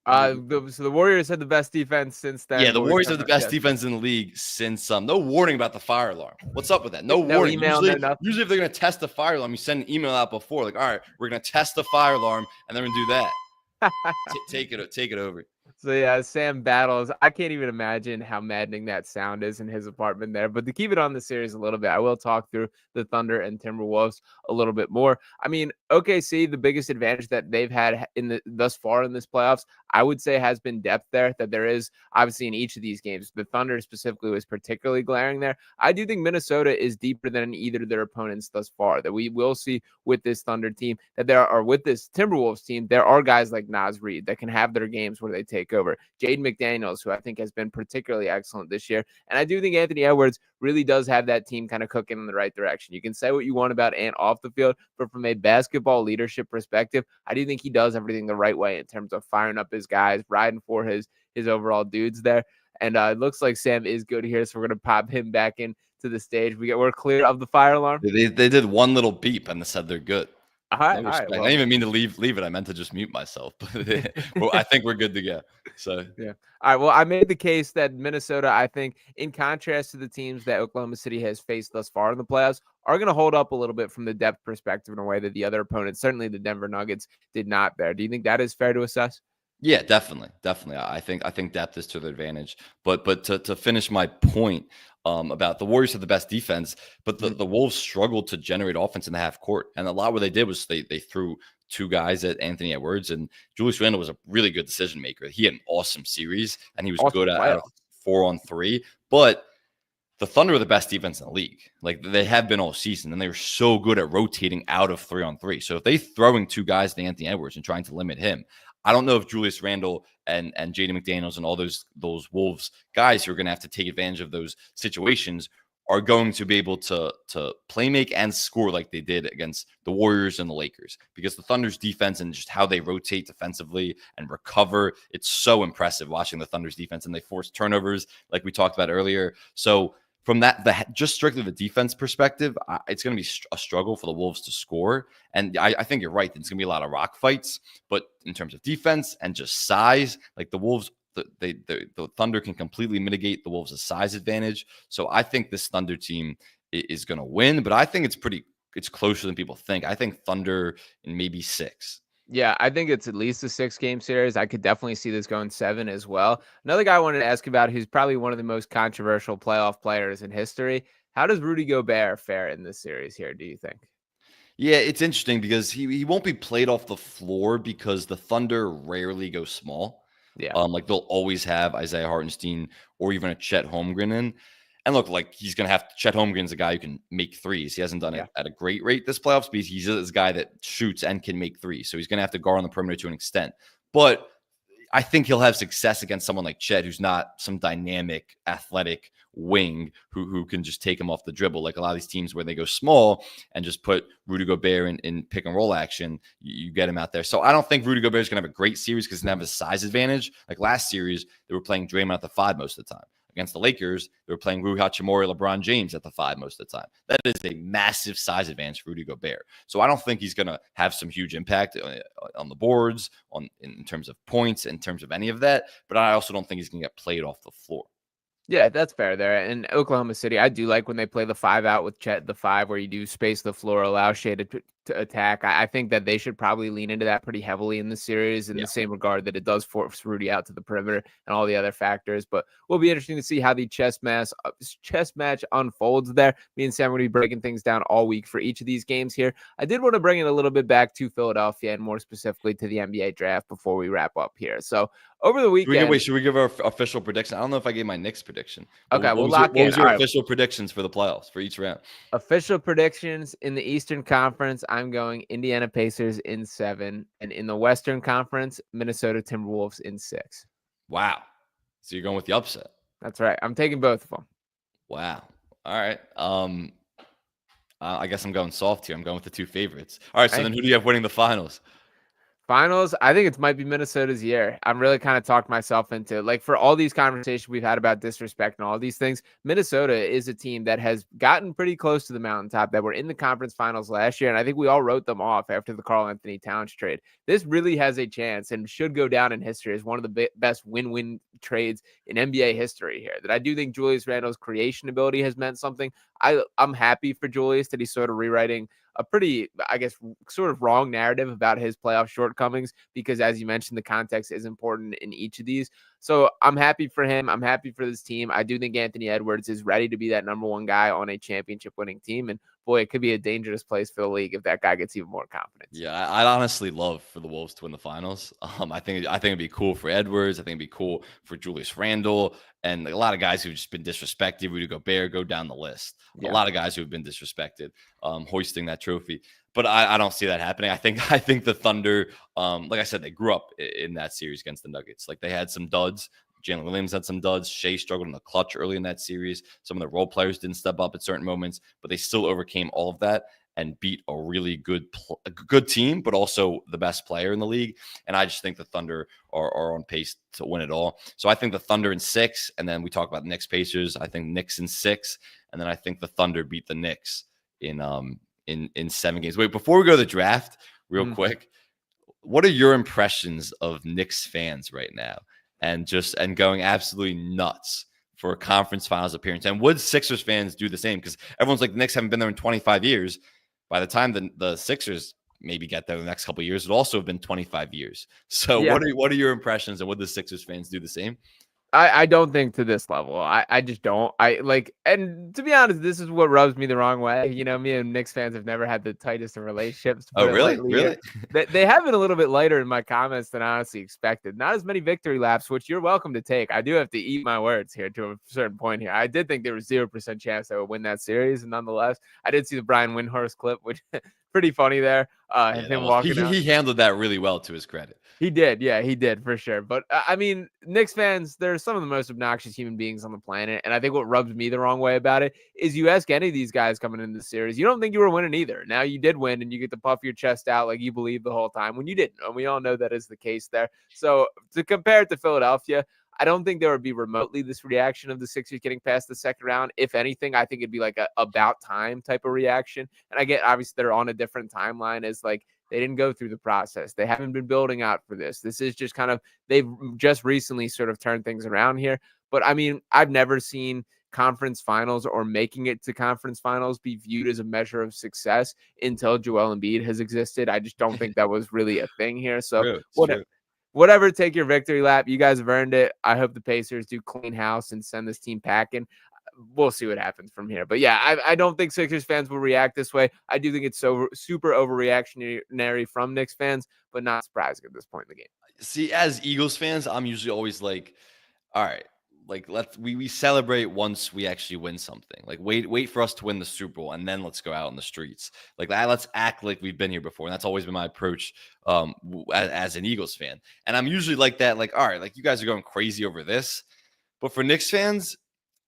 So the Warriors had the best defense since then. Yeah, the Warriors have the best defense in the league since no warning about the fire alarm. What's up with that? No warning. Email, usually if they're gonna test the fire alarm, you send an email out before, like, all right, we're gonna test the fire alarm, and then we're gonna do that. Take it over. So yeah, Sam battles. I can't even imagine how maddening that sound is in his apartment there. But to keep it on the series a little bit, I will talk through the Thunder and Timberwolves a little bit more. I mean, OKC, the biggest advantage that they've had thus far in this playoffs, I would say has been depth there, that there is obviously in each of these games. The Thunder specifically was particularly glaring there. I do think Minnesota is deeper than either of their opponents thus far, that we will see with this Thunder team, that there are with this Timberwolves team, there are guys like Naz Reid that can have their games where they take over. Jaden McDaniels, who I think has been particularly excellent this year. And I do think Anthony Edwards really does have that team kind of cooking in the right direction. You can say what you want about Ant off the field, but from a basketball leadership perspective, I do think he does everything the right way in terms of firing up his guys, riding for his overall dudes there. And it looks like Sam is good here, so we're going to pop him back into the stage. We're clear of the fire alarm. They did one little beep and they said they're good. All right, I didn't even mean to leave it. I meant to just mute myself. But well, I think we're good to go. So Yeah. All right. Well, I made the case that Minnesota, I think, in contrast to the teams that Oklahoma City has faced thus far in the playoffs, are going to hold up a little bit from the depth perspective in a way that the other opponents, certainly the Denver Nuggets, did not there. Do you think that is fair to assess? yeah, definitely, definitely. I think depth is to their advantage. But to finish my point about the Warriors have the best defense, but Mhm. the Wolves struggled to generate offense in the half court, and a lot what they did was they threw two guys at Anthony Edwards, and Julius Randle was a really good decision maker. He had an awesome series, and he was Awesome good out of playoffs. 4-on-3, but the Thunder are the best defense in the league. Like they have been all season, and they were so good at rotating out of 3-on-3. So if they throwing two guys to Anthony Edwards and trying to limit him, I don't know if Julius Randle and Jaden McDaniels and all those Wolves guys who are going to have to take advantage of those situations are going to be able to play make and score like they did against the Warriors and the Lakers, because the Thunder's defense and just how they rotate defensively and recover, it's so impressive watching the Thunder's defense, and they force turnovers like we talked about earlier. So from that, just strictly the defense perspective, it's going to be a struggle for the Wolves to score. And I think you're right. It's going to be a lot of rock fights. But in terms of defense and just size, like the Wolves, the Thunder can completely mitigate the Wolves' size advantage. So I think this Thunder team is going to win. But I think it's closer than people think. I think Thunder in maybe 6. Yeah, I think it's at least a 6-game series. I could definitely see this going 7 as well. Another guy I wanted to ask about who's probably one of the most controversial playoff players in history. How does Rudy Gobert fare in this series here, do you think? Yeah, it's interesting because he won't be played off the floor because the Thunder rarely go small. Yeah. Like they'll always have Isaiah Hartenstein or even a Chet Holmgren in. And look, like he's going to have Chet Holmgren's a guy who can make threes. He hasn't done Yeah. it at a great rate this playoffs, but he's this guy that shoots and can make threes. So he's going to have to guard on the perimeter to an extent. But I think he'll have success against someone like Chet, who's not some dynamic, athletic wing who can just take him off the dribble. Like a lot of these teams where they go small and just put Rudy Gobert in pick and roll action, you get him out there. So I don't think Rudy Gobert is going to have a great series because he's going to have a size advantage. Like last series, they were playing Draymond at the 5 most of the time. Against the Lakers, they were playing Rui Hachimura, LeBron James at the 5 most of the time. That is a massive size advantage for Rudy Gobert. So I don't think he's going to have some huge impact on the boards, in terms of points, in terms of any of that. But I also don't think he's going to get played off the floor. Yeah, that's fair there. And Oklahoma City, I do like when they play the 5 out with Chet, the 5, where you do space the floor, allow Shea to attack. I think that they should probably lean into that pretty heavily in the series in the same regard that it does force Rudy out to the perimeter and all the other factors. But will be interesting to see how the chess match unfolds there. Me and Sam are going to be breaking things down all week for each of these games here. I did want to bring it a little bit back to Philadelphia and more specifically to the NBA draft before we wrap up here. So over the weekend. Should we give our official prediction? I don't know if I gave my Knicks prediction. Okay, we'll What lock in. was your official predictions for the playoffs for each round? Official predictions in the Eastern Conference, I'm going Indiana Pacers in 7. And in the Western Conference, Minnesota Timberwolves in 6. Wow. So you're going with the upset. That's right. I'm taking both of them. Wow. All right. I guess I'm going soft here. I'm going with the 2 favorites. All right. So then who do you have winning the finals? Finals, I think it might be Minnesota's year. I'm really kind of talked myself into, like, for all these conversations we've had about disrespect and all these things, Minnesota is a team that has gotten pretty close to the mountaintop, that were in the conference finals last year. And I think we all wrote them off after the Karl Anthony Towns trade. This really has a chance and should go down in history as one of the best win-win trades in NBA history here. That I do think Julius Randle's creation ability has meant something. I'm happy for Julius that he's sort of rewriting a pretty, I guess, sort of wrong narrative about his playoff shortcomings, because as you mentioned, the context is important in each of these. So I'm happy for him. I'm happy for this team. I do think Anthony Edwards is ready to be that number 1 guy on a championship winning team. And boy, it could be a dangerous place for the league if that guy gets even more confidence. Yeah, I'd honestly love for the Wolves to win the finals. I think it'd be cool for Edwards. I think it'd be cool for Julius Randle and a lot of guys who've just been disrespected. Rudy Gobert, go down the list. Yeah. A lot of guys who have been disrespected, hoisting that trophy. But I don't see that happening. I think the Thunder, like I said, they grew up in that series against the Nuggets. Like they had some duds. Jalen Williams had some duds. Shea struggled in the clutch early in that series. Some of the role players didn't step up at certain moments, but they still overcame all of that and beat a really good team, but also the best player in the league. And I just think the Thunder are on pace to win it all. So I think the Thunder in 6, and then we talk about Knicks Pacers. I think Knicks in 6, and then I think the Thunder beat the Knicks in 7 games. Wait, before we go to the draft, real quick, what are your impressions of Knicks fans right now? and going absolutely nuts for a conference finals appearance. And would Sixers fans do the same? Because everyone's like, the Knicks haven't been there in 25 years. By the time the Sixers maybe get there the next couple of years, it'll also have been 25 years. So Yeah. what are your impressions, and would the Sixers fans do the same? I don't think to this level. I just don't. And to be honest, this is what rubs me the wrong way. You know, me and Knicks fans have never had the tightest of relationships, to Oh, put it really? lightly. Really? They have been a little bit lighter in my comments than I honestly expected. Not as many victory laps, which you're welcome to take. I do have to eat my words here to a certain point here. I did think there was 0% chance they would win that series, and nonetheless, I did see the Brian Windhorst clip, which pretty funny there. Him walking out. He handled that really well, to his credit. He did. Yeah, he did for sure. But I mean, Knicks fans, they're some of the most obnoxious human beings on the planet. And I think what rubs me the wrong way about it is you ask any of these guys coming into the series, you don't think you were winning either. Now you did win, and you get to puff your chest out like you believe the whole time when you didn't. And we all know that is the case there. So to compare it to Philadelphia, I don't think there would be remotely this reaction of the Sixers getting past the second round. If anything, I think it'd be like a about time type of reaction. And I get, obviously, they're on a different timeline as like, they didn't go through the process. They haven't been building out for this. This is just kind of, they've just recently sort of turned things around here. But I mean, I've never seen conference finals or making it to conference finals be viewed as a measure of success until Joel Embiid has existed. I just don't think that was really a thing here. So whatever, take your victory lap. You guys have earned it. I hope the Pacers do clean house and send this team packing. We'll see what happens from here. But yeah, I don't think Sixers fans will react this way. I do think it's so super overreactionary from Knicks fans, but not surprising at this point in the game. See, as Eagles fans, I'm usually always like, all right, like we celebrate once we actually win something. Like wait for us to win the Super Bowl, and then let's go out on the streets. Like let's act like we've been here before. And that's always been my approach as an Eagles fan. And I'm usually like that, like, all right, like you guys are going crazy over this. But for Knicks fans,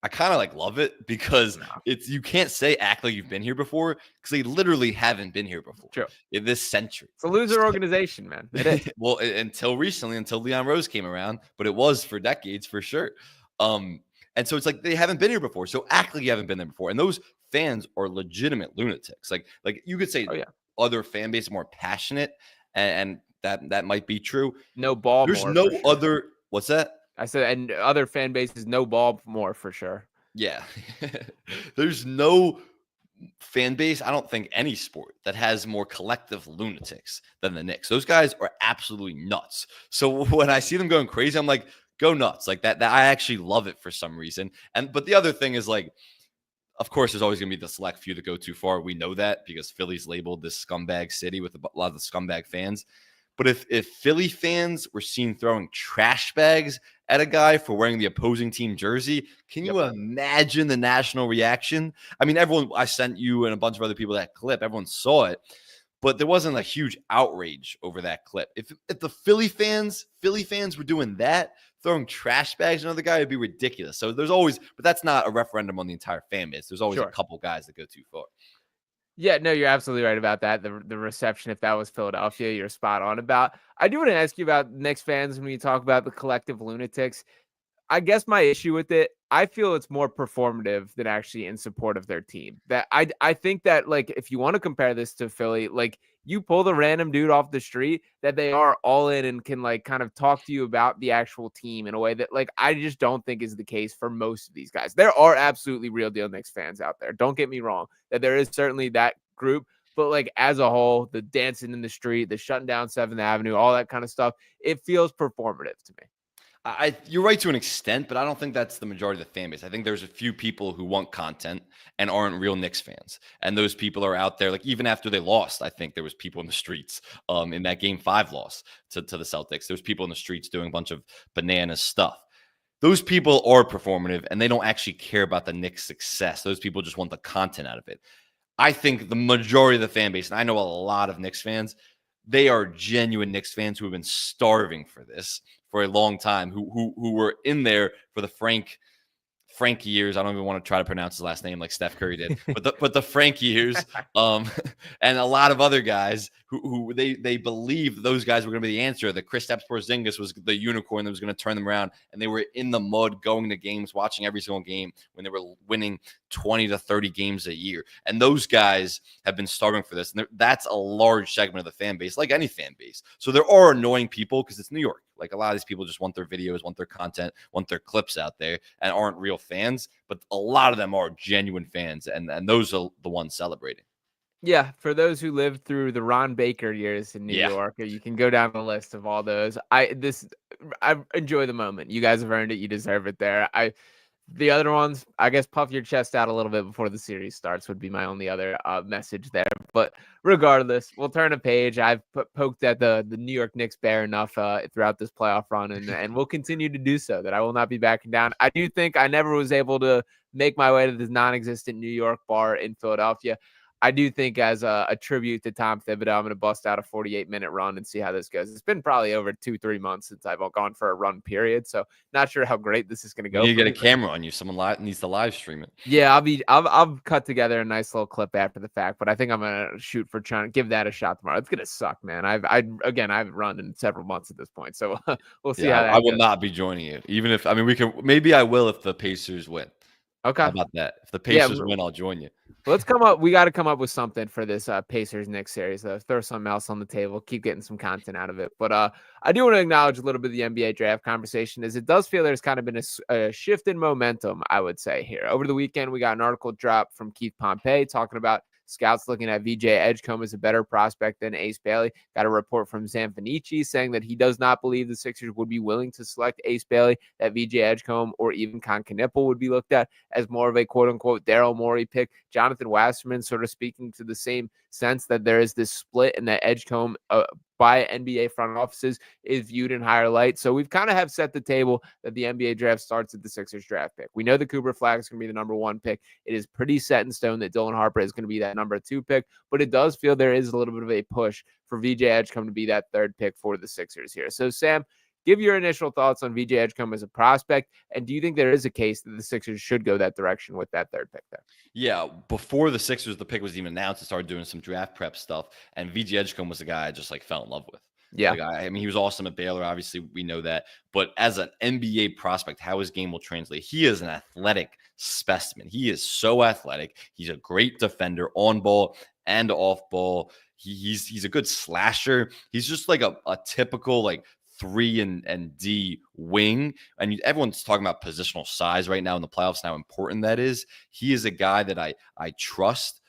I kind of like love it because you can't say act like you've been here before because they literally haven't been here before. True. In this century. It's a loser organization, man. It is. Well, until recently, until Leon Rose came around, but it was for decades for sure. And so it's like they haven't been here before. So act like you haven't been there before. And those fans are legitimate lunatics. Like you could say other fan base are more passionate, and that might be true. No ball. There's no other. What's that? I said, and other fan bases, no ball more for sure. Yeah. There's no fan base, I don't think, any sport that has more collective lunatics than the Knicks. Those guys are absolutely nuts. So when I see them going crazy, I'm like, go nuts. Like that I actually love it for some reason. But the other thing is, like, of course, there's always going to be the select few that go too far. We know that because Philly's labeled this scumbag city with a lot of the scumbag fans. But if Philly fans were seen throwing trash bags at a guy for wearing the opposing team jersey, can you imagine the national reaction? I mean, I sent you and a bunch of other people that clip. Everyone saw it, but there wasn't a huge outrage over that clip. If the Philly fans were doing that, throwing trash bags at another guy, it'd be ridiculous. So there's always, but that's not a referendum on the entire fan base. There's always a couple guys that go too far. Yeah, no, you're absolutely right about that. The reception, if that was Philadelphia, you're spot on about. I do want to ask you about Knicks fans when you talk about the collective lunatics. I guess my issue with it, I feel it's more performative than actually in support of their team. That I think that, like, if you want to compare this to Philly, like, you pull the random dude off the street, that they are all in and can, like, kind of talk to you about the actual team in a way that, like, I just don't think is the case for most of these guys. There are absolutely real deal Knicks fans out there. Don't get me wrong, that there is certainly that group, but like as a whole, the dancing in the street, the shutting down 7th Avenue, all that kind of stuff, it feels performative to me. You're right to an extent, but I don't think that's the majority of the fan base. I think there's a few people who want content and aren't real Knicks fans. And those people are out there. Like, even after they lost, I think there was people in the streets in that Game 5 loss to the Celtics. There's people in the streets doing a bunch of bananas stuff. Those people are performative, and they don't actually care about the Knicks' success. Those people just want the content out of it. I think the majority of the fan base, and I know a lot of Knicks fans, they are genuine Knicks fans who have been starving for this for a long time, who were in there for the Frank years. I don't even want to try to pronounce his last name like Steph Curry did, but the Frank years, and a lot of other guys who they believed those guys were going to be the answer. That Kristaps Porzingis was the unicorn that was going to turn them around, and they were in the mud, going to games, watching every single game when they were winning 20 to 30 games a year. And those guys have been starving for this. And that's a large segment of the fan base, like any fan base. So there are annoying people because it's New York. Like a lot of these people just want their videos, want their content, want their clips out there and aren't real fans. But a lot of them are genuine fans. And those are the ones celebrating. Yeah, for those who lived through the Ron Baker years in New York, you can go down the list of all those. I enjoy the moment. You guys have earned it. You deserve it there. The other ones, I guess, puff your chest out a little bit before the series starts would be my only other message there. But regardless, we'll turn a page. I've poked at the New York Knicks bear enough throughout this playoff run, and we'll continue to do so. That I will not be backing down. I do think I never was able to make my way to this non-existent New York bar in Philadelphia. I do think as a tribute to Tom Thibodeau, I'm going to bust out a 48-minute run and see how this goes. It's been probably over 2-3 months since I've gone for a run period, so not sure how great this is going to go. You get a camera on you. Someone needs to live stream it. Yeah, I'll cut together a nice little clip after the fact, but I think I'm going to shoot for trying to give that a shot tomorrow. It's going to suck, man. I haven't run in several months at this point, so we'll see how that I will goes. not be joining you, even if maybe I will if the Pacers win. Okay. How about that? If the Pacers win, I'll join you. Let's come up. We got to come up with something for this Pacers Knicks series. Throw something else on the table. Keep getting some content out of it. But I do want to acknowledge a little bit of the NBA draft conversation, as it does feel there's kind of been a shift in momentum, I would say, here. Over the weekend, we got an article dropped from Keith Pompey talking about scouts looking at VJ Edgecombe as a better prospect than Ace Bailey. Got a report from Sam Fanici saying that he does not believe the Sixers would be willing to select Ace Bailey, that VJ Edgecombe or even Con Knipple would be looked at as more of a quote-unquote Daryl Morey pick. Jonathan Wasserman sort of speaking to the same sense that there is this split and that Edgecombe by NBA front offices is viewed in higher light. So we've kind of have set the table that the NBA draft starts at the Sixers draft pick. We know the Cooper Flag is going to be the number 1 pick. It is pretty set in stone that Dylan Harper is going to be that number 2 pick, but it does feel there is a little bit of a push for VJ Edgecombe to be that 3rd pick for the Sixers here. So Sam, give your initial thoughts on VJ Edgecombe as a prospect, and do you think there is a case that the Sixers should go that direction with that 3rd pick there? Yeah, before the pick was even announced, I started doing some draft prep stuff, and VJ Edgecombe was a guy I just fell in love with. Yeah. I mean, he was awesome at Baylor. Obviously, we know that. But as an NBA prospect, how his game will translate, he is an athletic specimen. He is so athletic. He's a great defender on ball and off ball. He's a good slasher. He's just like a typical 3 and D wing. And everyone's talking about positional size right now in the playoffs, how important that is. He is a guy that I trust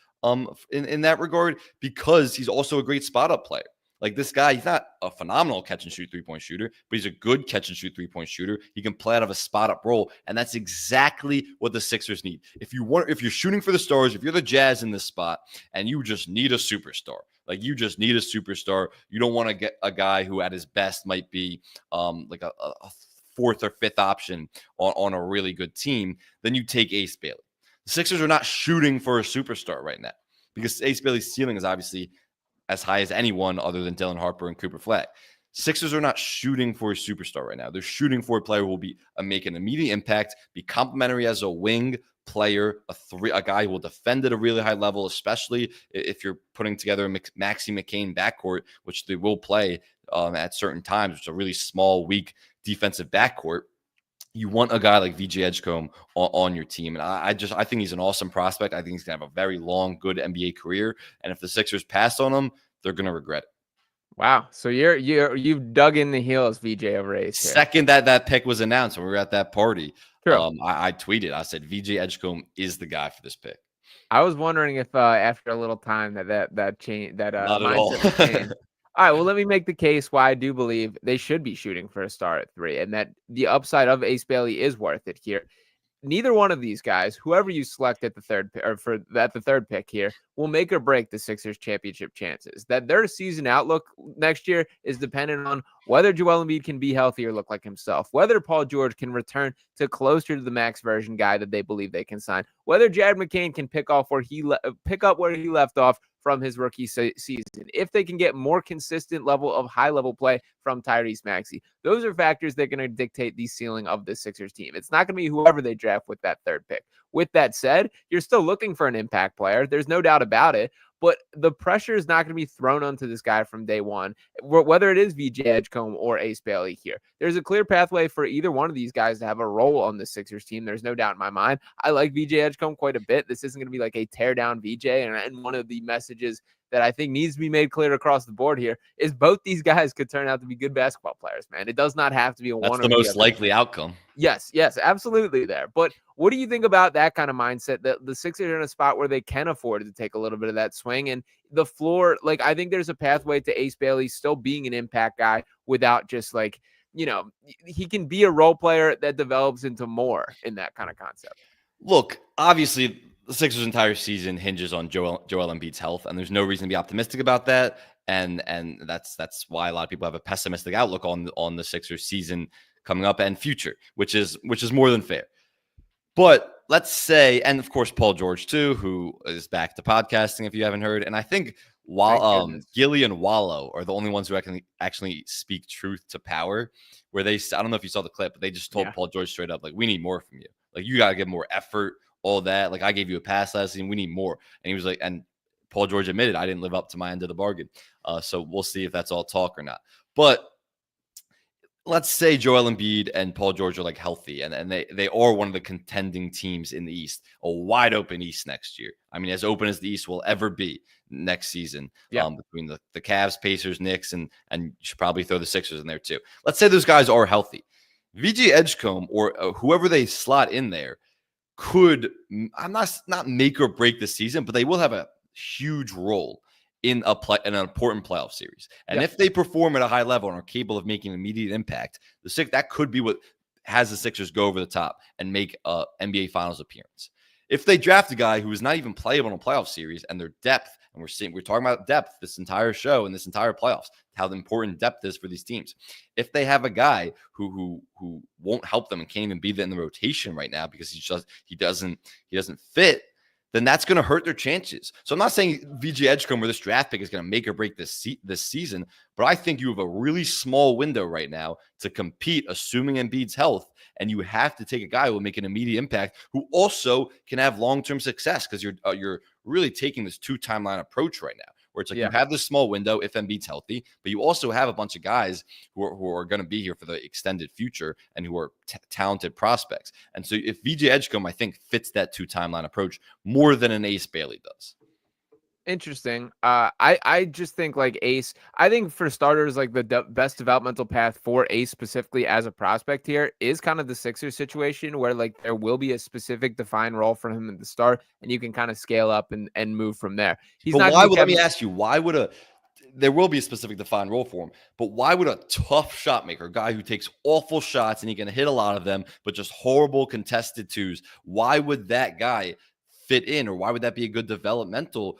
in that regard, because he's also a great spot up player. Like, this guy, he's not a phenomenal catch and shoot 3-point shooter, but he's a good catch and shoot 3-point shooter. He can play out of a spot up role, and that's exactly what the Sixers need. If you're shooting for the stars, if you're the Jazz in this spot, and you just need a superstar, you don't want to get a guy who at his best might be a 4th or 5th option on a really good team, then you take Ace Bailey. The Sixers are not shooting for a superstar right now, because Ace Bailey's ceiling is obviously as high as anyone other than Dylan Harper and Cooper Flag. Sixers are not shooting for a superstar right now. They're shooting for a player who will make an immediate impact, be complimentary as a wing player, a guy who will defend at a really high level, especially if you're putting together a Maxey McCain backcourt, which they will play at certain times, which is a really small, weak defensive backcourt. You want a guy like VJ Edgecombe on your team. And I think he's an awesome prospect. I think he's going to have a very long, good NBA career. And if the Sixers pass on him, they're going to regret it. Wow. So you've dug in the heels, VJ over Ace here. Second that pick was announced when we were at that party, True. I tweeted, I said, VJ Edgecombe is the guy for this pick. I was wondering if after a little time that change, that Not at mindset all. would change. All right, well, let me make the case why I do believe they should be shooting for a star at 3, and that the upside of Ace Bailey is worth it here. Neither one of these guys, whoever you select at the 3rd the 3rd pick here, will make or break the Sixers championship chances. That their season outlook next year is dependent on whether Joel Embiid can be healthy or look like himself, whether Paul George can return to closer to the max version guy that they believe they can sign, whether Jared McCain can pick up where he left off from his rookie season, if they can get more consistent level of high-level play from Tyrese Maxey. Those are factors that are going to dictate the ceiling of the Sixers team. It's not going to be whoever they draft with that 3rd pick. With that said, you're still looking for an impact player. There's no doubt about it. but the pressure is not going to be thrown onto this guy from day one, whether it is VJ Edgecombe or Ace Bailey here. There's a clear pathway for either one of these guys to have a role on the Sixers team. There's no doubt in my mind. I like VJ Edgecombe quite a bit. This isn't going to be like a tear down VJ. And one of the messages that I think needs to be made clear across the board here is both these guys could turn out to be good basketball players, man. It does not have to be a one or That's the most likely outcome. Yes, absolutely there. But what do you think about that kind of mindset that the Sixers are in a spot where they can afford to take a little bit of that swing and the floor? Like, I think there's a pathway to Ace Bailey still being an impact guy without just like, he can be a role player that develops into more in that kind of concept. Look, obviously, the Sixers' entire season hinges on Joel Embiid's health, and there's no reason to be optimistic about that. And that's why a lot of people have a pessimistic outlook on the Sixers' season coming up and future, which is more than fair. But let's say, and of course Paul George too, who is back to podcasting if you haven't heard, and I think while Gilly and Wallow are the only ones who can actually speak truth to power, where I don't know if you saw the clip, but they just told Paul George straight up, like, we need more from you. Like, you got to give more effort, all that. Like, I gave you a pass last season. We need more. And he was like, and Paul George admitted, I didn't live up to my end of the bargain. So we'll see if that's all talk or not. But let's say Joel Embiid and Paul George are like healthy and they are one of the contending teams in the East, a wide open East next year. I mean, as open as the East will ever be next season, between the Cavs, Pacers, Knicks, and you should probably throw the Sixers in there too. Let's say those guys are healthy. VJ Edgecombe or whoever they slot in there could, I'm not make or break the season, but they will have a huge role in an important playoff series. And if they perform at a high level and are capable of making an immediate impact, that could be what has the Sixers go over the top and make a NBA Finals appearance. If they draft a guy who is not even playable in a playoff series and their depth, and we're talking about depth this entire show and this entire playoffs, how important depth is for these teams. If they have a guy who won't help them and can't even be in the rotation right now because he doesn't fit, then that's going to hurt their chances. So I'm not saying VJ Edgecombe or this draft pick is going to make or break this season, but I think you have a really small window right now to compete, assuming Embiid's health, and you have to take a guy who will make an immediate impact, who also can have long-term success, because you're really taking this two-timeline approach right now, where it's like you have this small window if Embiid's healthy, but you also have a bunch of guys who are going to be here for the extended future and who are talented prospects. And so if VJ Edgecombe, I think, fits that two-timeline approach more than an Ace Bailey does. Interesting. I just think like Ace, I think for starters, like the best developmental path for Ace specifically as a prospect here is kind of the Sixers situation, where like there will be a specific defined role for him at the start and you can kind of scale up and move from there. Let me ask you, there will be a specific defined role for him, but why would a tough shot maker, a guy who takes awful shots and he can hit a lot of them, but just horrible contested twos, why would that guy fit in, or why would that be a good developmental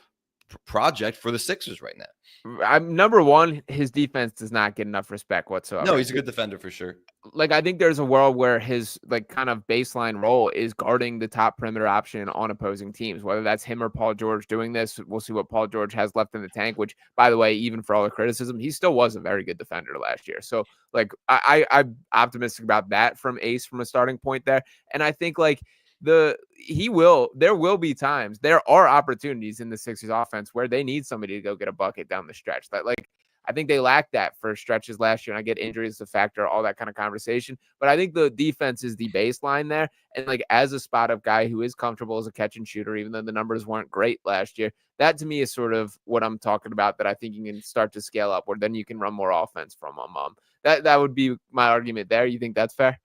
project for the Sixers right now? Number one, his defense does not get enough respect whatsoever. No, he's a good defender for sure. Like, I think there's a world where his like kind of baseline role is guarding the top perimeter option on opposing teams, whether that's him or Paul George doing this. We'll see what Paul George has left in the tank, which, by the way, even for all the criticism, he still was a very good defender last year. So like I'm optimistic about that from Ace from a starting point there. And I think like there will be times, there are opportunities in the Sixers offense where they need somebody to go get a bucket down the stretch. That, like, I think they lacked that for stretches last year, and I get injuries a factor, all that kind of conversation. But I think the defense is the baseline there. And like, as a spot up guy who is comfortable as a catch and shooter, even though the numbers weren't great last year, that to me is sort of what I'm talking about, that I think you can start to scale up, where then you can run more offense from them. That would be my argument there. You think that's fair?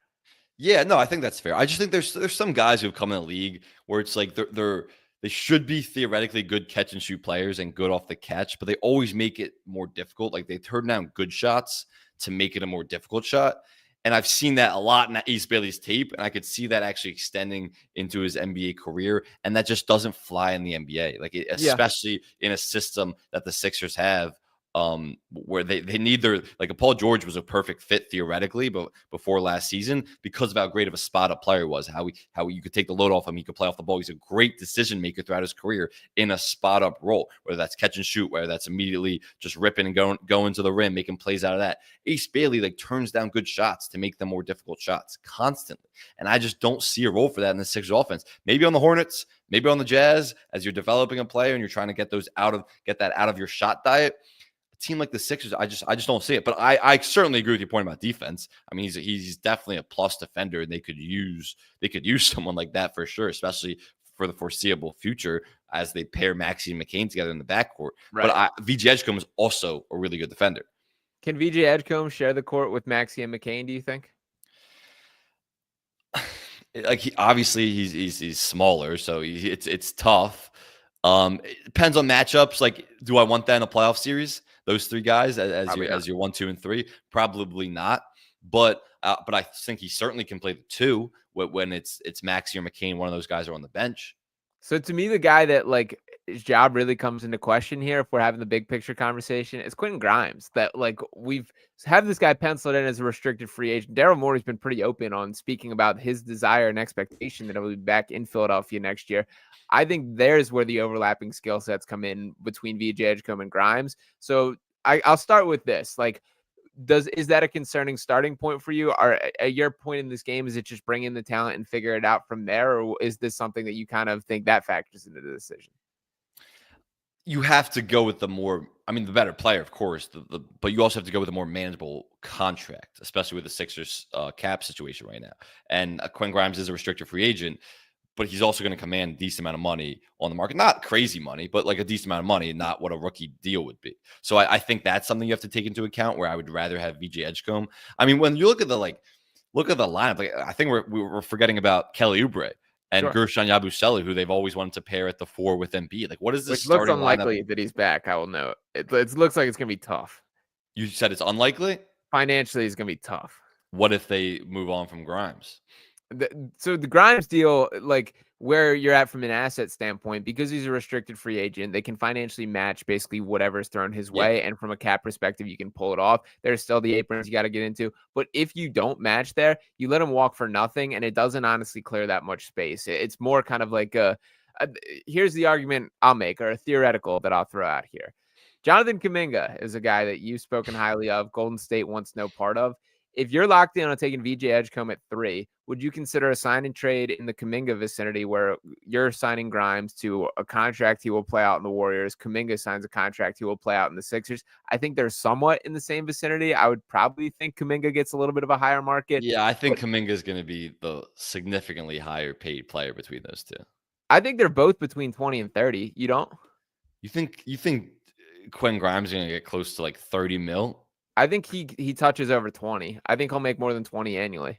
Yeah, no, I think that's fair. I just think there's some guys who have come in the league where it's like they should be theoretically good catch and shoot players and good off the catch, but they always make it more difficult. Like, they turn down good shots to make it a more difficult shot. And I've seen that a lot in Ace Bailey's tape, and I could see that actually extending into his NBA career. And that just doesn't fly in the NBA, especially in a system that the Sixers have. Where they need like a Paul George was a perfect fit theoretically, but before last season, because of how great of a spot up player was, how you could take the load off him, he could play off the ball. He's a great decision maker throughout his career in a spot up role, whether that's catch and shoot, whether that's immediately just ripping and going to the rim, making plays out of that. Ace Bailey like turns down good shots to make them more difficult shots constantly, and I just don't see a role for that in the Sixers offense. Maybe on the Hornets, Maybe on the Jazz, as you're developing a player and you're trying to get that out of your shot diet. A team like the Sixers, I just don't see it. But I certainly agree with your point about defense. I mean, he's definitely a plus defender, and they could use someone like that for sure, especially for the foreseeable future as they pair Maxey and McCain together in the backcourt. Right. But VJ Edgecombe is also a really good defender. Can VJ Edgecombe share the court with Maxey and McCain, do you think? Like he's smaller, so it's tough. It depends on matchups. Like, do I want that in a playoff series? Those three guys as your 1, 2, and 3? Probably not. But I think he certainly can play the 2 when it's Maxey or McCain. One of those guys are on the bench. So to me, the guy that like his job really comes into question here, if we're having the big picture conversation, is Quentin Grimes. That like we've had this guy penciled in as a restricted free agent. Daryl Morey's been pretty open on speaking about his desire and expectation that he'll be back in Philadelphia next year. I think there's where the overlapping skill sets come in between VJ Edgecombe and Grimes. So I'll start with this. Like, is that a concerning starting point for you? Or at your point in this game, is it just bring in the talent and figure it out from there? Or is this something that you kind of think that factors into the decision? You have to go with the better player, of course, but you also have to go with a more manageable contract, especially with the Sixers cap situation right now. And Quentin Grimes is a restricted free agent, but he's also going to command a decent amount of money on the market. Not crazy money, but like a decent amount of money, not what a rookie deal would be. So I think that's something you have to take into account, where I would rather have VJ Edgecombe. I mean, when you look at the lineup, like, I think we're forgetting about Kelly Oubre and Sure. Guerschon Yabusele, who they've always wanted to pair at the 4 with Embiid. Like, what is this Which looks starting unlikely lineup? that he's back, I will note. It looks like it's going to be tough. You said it's unlikely? Financially, it's going to be tough. What if they move on from Grimes? So the Grimes deal, like where you're at from an asset standpoint, because he's a restricted free agent, they can financially match basically whatever's thrown his way. And from a cap perspective, you can pull it off. There's still the aprons you got to get into. But if you don't match there, you let him walk for nothing, and it doesn't honestly clear that much space. It's more kind of like here's the argument I'll make, or a theoretical that I'll throw out here. Jonathan Kuminga is a guy that you've spoken highly of. Golden State wants no part of. If you're locked in on taking VJ Edgecombe at 3, would you consider a sign and trade in the Kuminga vicinity where you're signing Grimes to a contract he will play out in the Warriors? Kuminga signs a contract he will play out in the Sixers. I think they're somewhat in the same vicinity. I would probably think Kuminga gets a little bit of a higher market. Yeah, I think Kuminga is going to be the significantly higher paid player between those two. I think they're both between 20 and 30. You don't? You think Quentin Grimes is going to get close to like 30 mil? I think he touches over 20. I think he'll make more than 20 annually.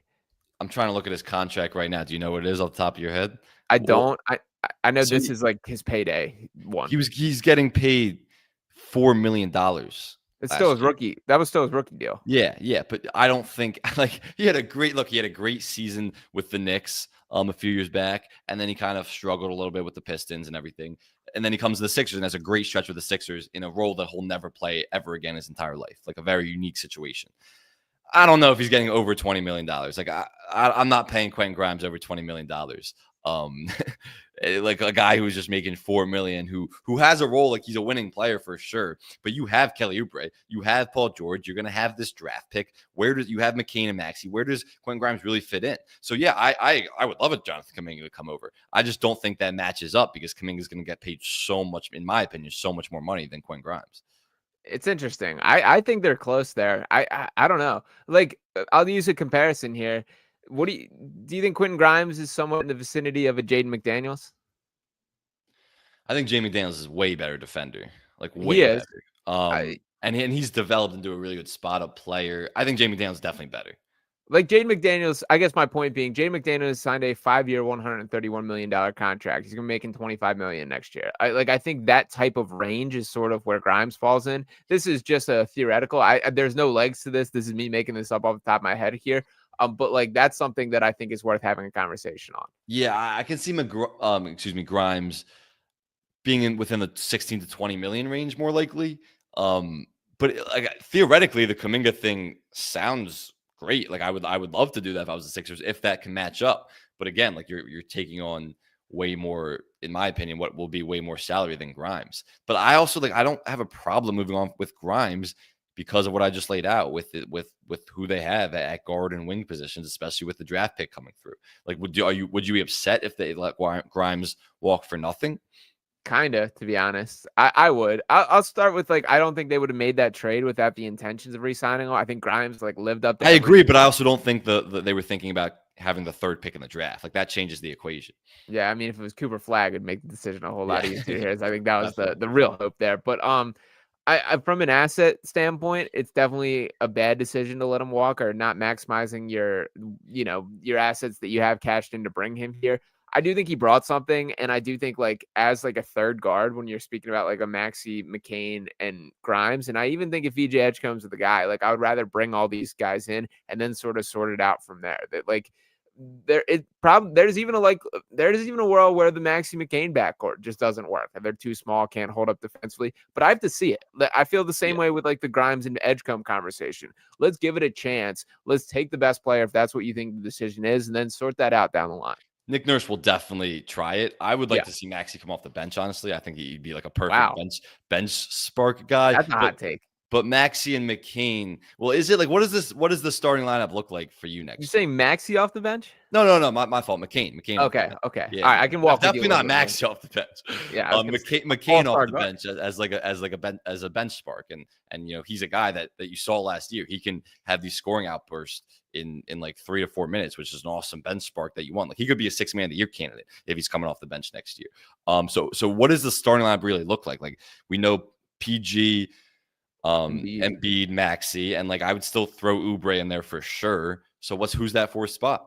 I'm trying to look at his contract right now. Do you know what it is off the top of your head? I don't. I know so this is like his payday one. He's getting paid $4 million. It's still his rookie. That was still his rookie deal. Yeah, but I don't think like he had a great season with the Knicks a few years back, and then he kind of struggled a little bit with the Pistons and everything. And then he comes to the Sixers and has a great stretch with the Sixers in a role that he'll never play ever again his entire life, like a very unique situation. I don't know if he's getting over $20 million. Like I'm not paying Quentin Grimes over $20 million. Like a guy who's just making $4 million, who has a role, like he's a winning player for sure. But you have Kelly Oubre, you have Paul George, you're gonna have this draft pick. Where does you have McCain and Maxey? Where does Quentin Grimes really fit in? So yeah, I would love it, Jonathan Kuminga to come over. I just don't think that matches up because Kuminga is gonna get paid so much, in my opinion, so much more money than Quentin Grimes. It's interesting. I think they're close there. I don't know. Like, I'll use a comparison here. What do you think Quentin Grimes is somewhat in the vicinity of a Jaden McDaniels? I think Jaden McDaniels is way better defender. Like He is. better. And he's developed into a really good spot up player. I think Jaden McDaniels is definitely better. Like Jaden McDaniels, I guess my point being, Jaden McDaniels signed a 5-year, $131 million contract. He's gonna be making $25 million next year. I think that type of range is sort of where Grimes falls in. This is just a theoretical. There's no legs to this. This is me making this up off the top of my head here. But like that's something that I think is worth having a conversation on. Yeah, I can see Grimes being within the 16 to 20 million range more likely. But like theoretically, the Kuminga thing sounds great. Like I would love to do that if I was the Sixers, if that can match up. But again, like you're taking on way more, in my opinion, what will be way more salary than Grimes. But I also I don't have a problem moving on with Grimes because of what I just laid out with it, with who they have at guard and wing positions, especially with the draft pick coming through. Like, would you be upset if they let Grimes walk for nothing? Kinda, to be honest. I would. I'll start with, like, I don't think they would have made that trade without the intentions of re-signing him. I think Grimes, like, lived up to I agree, everything. but I also don't think they were thinking about having the third pick in the draft. Like, that changes the equation. Yeah, I mean, if it was Cooper Flag, it'd make the decision a whole lot Yeah, easier here. So I think that was definitely. the real hope there. But I from an asset standpoint, it's definitely a bad decision to let him walk or not maximizing your assets that you have cashed in to bring him here. I do think he brought something, and I do think, like, as like a third guard when you're speaking about like a Maxey, McCain, and Grimes, and I even think if VJ Edgecombe's the guy, like, I would rather bring all these guys in and then sort of sort it out from there. That, like, there's even a world where the Maxey McCain backcourt just doesn't work. They're too small, can't hold up defensively. But I have to see it. I feel the same Yeah. way with, like, the Grimes and Edgecombe conversation. Let's give it a chance. Let's take the best player if that's what you think the decision is, and then sort that out down the line. Nick Nurse will definitely try it. I would like Yeah. to see Maxey come off the bench, honestly. I think he'd be like a perfect Wow. bench spark guy. That's a hot take. But Maxey and McCain, well, is it like what does the starting lineup look like for you You next year? saying Maxey off the bench? No, my fault. McCain off the Okay. bench. Okay. Yeah, All right. I can walk with you a definitely little not bit more. Maxey off the bench. Yeah. I was gonna say, McCain off all-star the guard. bench as a bench spark, and he's a guy that you saw last year. He can have these scoring outbursts in like 3 to 4 minutes, which is an awesome bench spark that you want. Like, he could be a 6-man of the year candidate if he's coming off the bench next year. So what does the starting lineup really look like? Like, we know PG, Embiid, Maxey, and like I would still throw Oubre in there for sure. So who's that fourth spot?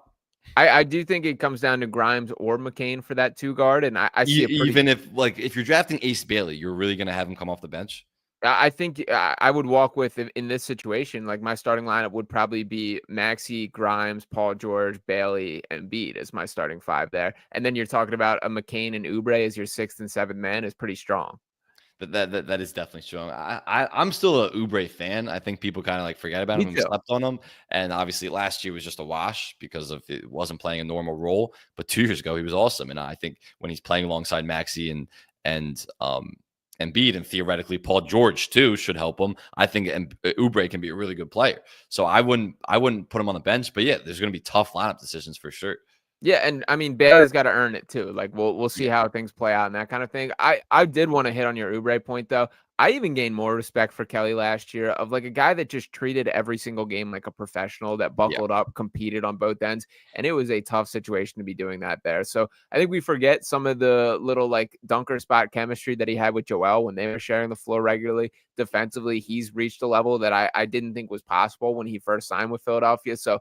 I do think it comes down to Grimes or McCain for that 2 guard, and I see a pretty. Even if you're drafting Ace Bailey, you're really gonna have him come off the bench. I think I would walk with, in this situation, like, my starting lineup would probably be Maxey, Grimes, Paul George, Bailey, and Embiid as my starting 5 there. And then you're talking about a McCain and Oubre as your 6th and 7th man is pretty strong. That is definitely strong. I'm still a Oubre fan. I think people kind of like forget about Me him and too. slept on him. And obviously last year was just a wash because of it wasn't playing a normal role. But 2 years ago he was awesome. And I think when he's playing alongside Maxey and Embiid, and theoretically Paul George too should help him, I think Oubre can be a really good player. So I wouldn't put him on the bench. But yeah, there's going to be tough lineup decisions for sure. Yeah, and I mean, Bailey's got to earn it too. Like, we'll see Yeah. how things play out and that kind of thing. I did want to hit on your Oubre point though. I even gained more respect for Kelly last year, of like a guy that just treated every single game like a professional, that Yeah. buckled up, competed on both ends, and it was a tough situation to be doing that there. So I think we forget some of the little, like, dunker spot chemistry that he had with Joel when they were sharing the floor regularly. Defensively, he's reached a level that I didn't think was possible when he first signed with Philadelphia. So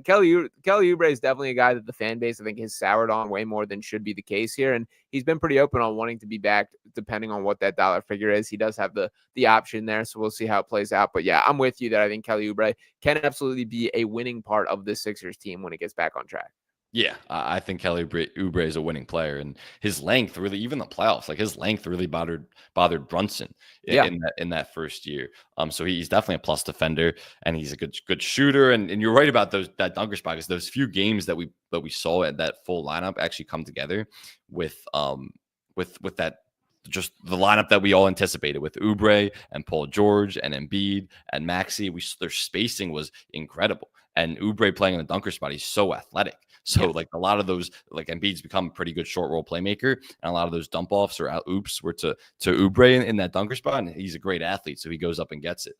Kelly Oubre is definitely a guy that the fan base, I think, has soured on way more than should be the case here, and he's been pretty open on wanting to be back, depending on what that dollar figure is. He does have the option there, so we'll see how it plays out. But yeah, I'm with you that I think Kelly Oubre can absolutely be a winning part of this Sixers team when it gets back on track. Yeah, I think Kelly Oubre is a winning player, and his length really, even the playoffs, like his length really bothered Brunson Yeah. in that first year. So he's definitely a plus defender, and he's a good shooter. And you're right about that dunker spot, because those few games that we saw at that full lineup actually come together with that, just the lineup that we all anticipated with Oubre and Paul George and Embiid and Maxey. Their spacing was incredible, and Oubre playing in the dunker spot, he's so athletic. So Yes. like a lot of those, like Embiid's become a pretty good short roll playmaker, and a lot of those dump offs or out oops were to Oubre in that dunker spot, and he's a great athlete, so he goes up and gets it.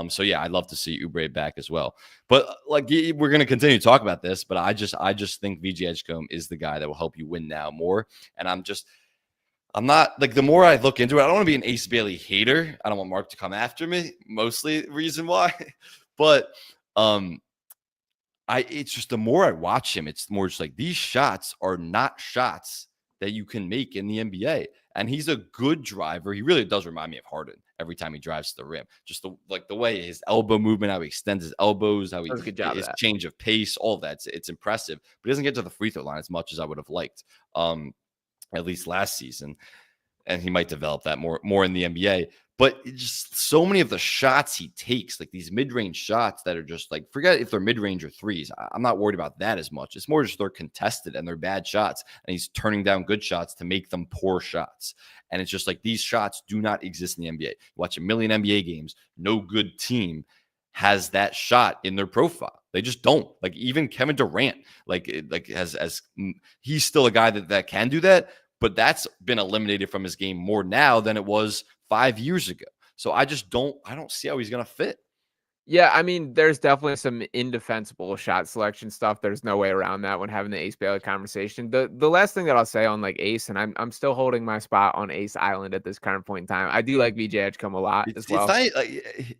So yeah, I'd love to see Oubre back as well. But like, we're going to continue to talk about this, but I just think VJ Edgecombe is the guy that will help you win now more. And I'm not, like, the more I look into it, I don't want to be an Ace Bailey hater. I don't want Mark to come after me. Mostly the reason why, but it's just, the more I watch him, it's more just like, these shots are not shots that you can make in the NBA. And he's a good driver. He really does remind me of Harden every time he drives to the rim. Just the way his elbow movement, how he extends his elbows, how Does a good job his of that. change of pace, all of that. It's impressive. But he doesn't get to the free throw line as much as I would have liked, at least last season. and he might develop that more in the NBA. But just so many of the shots he takes, like these mid-range shots that are just like, forget if they're mid-range or threes. I'm not worried about that as much. It's more just they're contested and they're bad shots, and he's turning down good shots to make them poor shots. And it's just like these shots do not exist in the NBA. You watch a million NBA games, no good team has that shot in their profile. They just don't. Like even Kevin Durant, has he's still a guy that can do that, but that's been eliminated from his game more now than it was 5 years ago. So I don't see how he's going to fit. Yeah, I mean, there's definitely some indefensible shot selection stuff. There's no way around that when having the Ace Bailey conversation. The last thing that I'll say on like Ace, and I'm still holding my spot on Ace Island at this current point in time. I do like VJ Edgecombe a lot as well. It's not,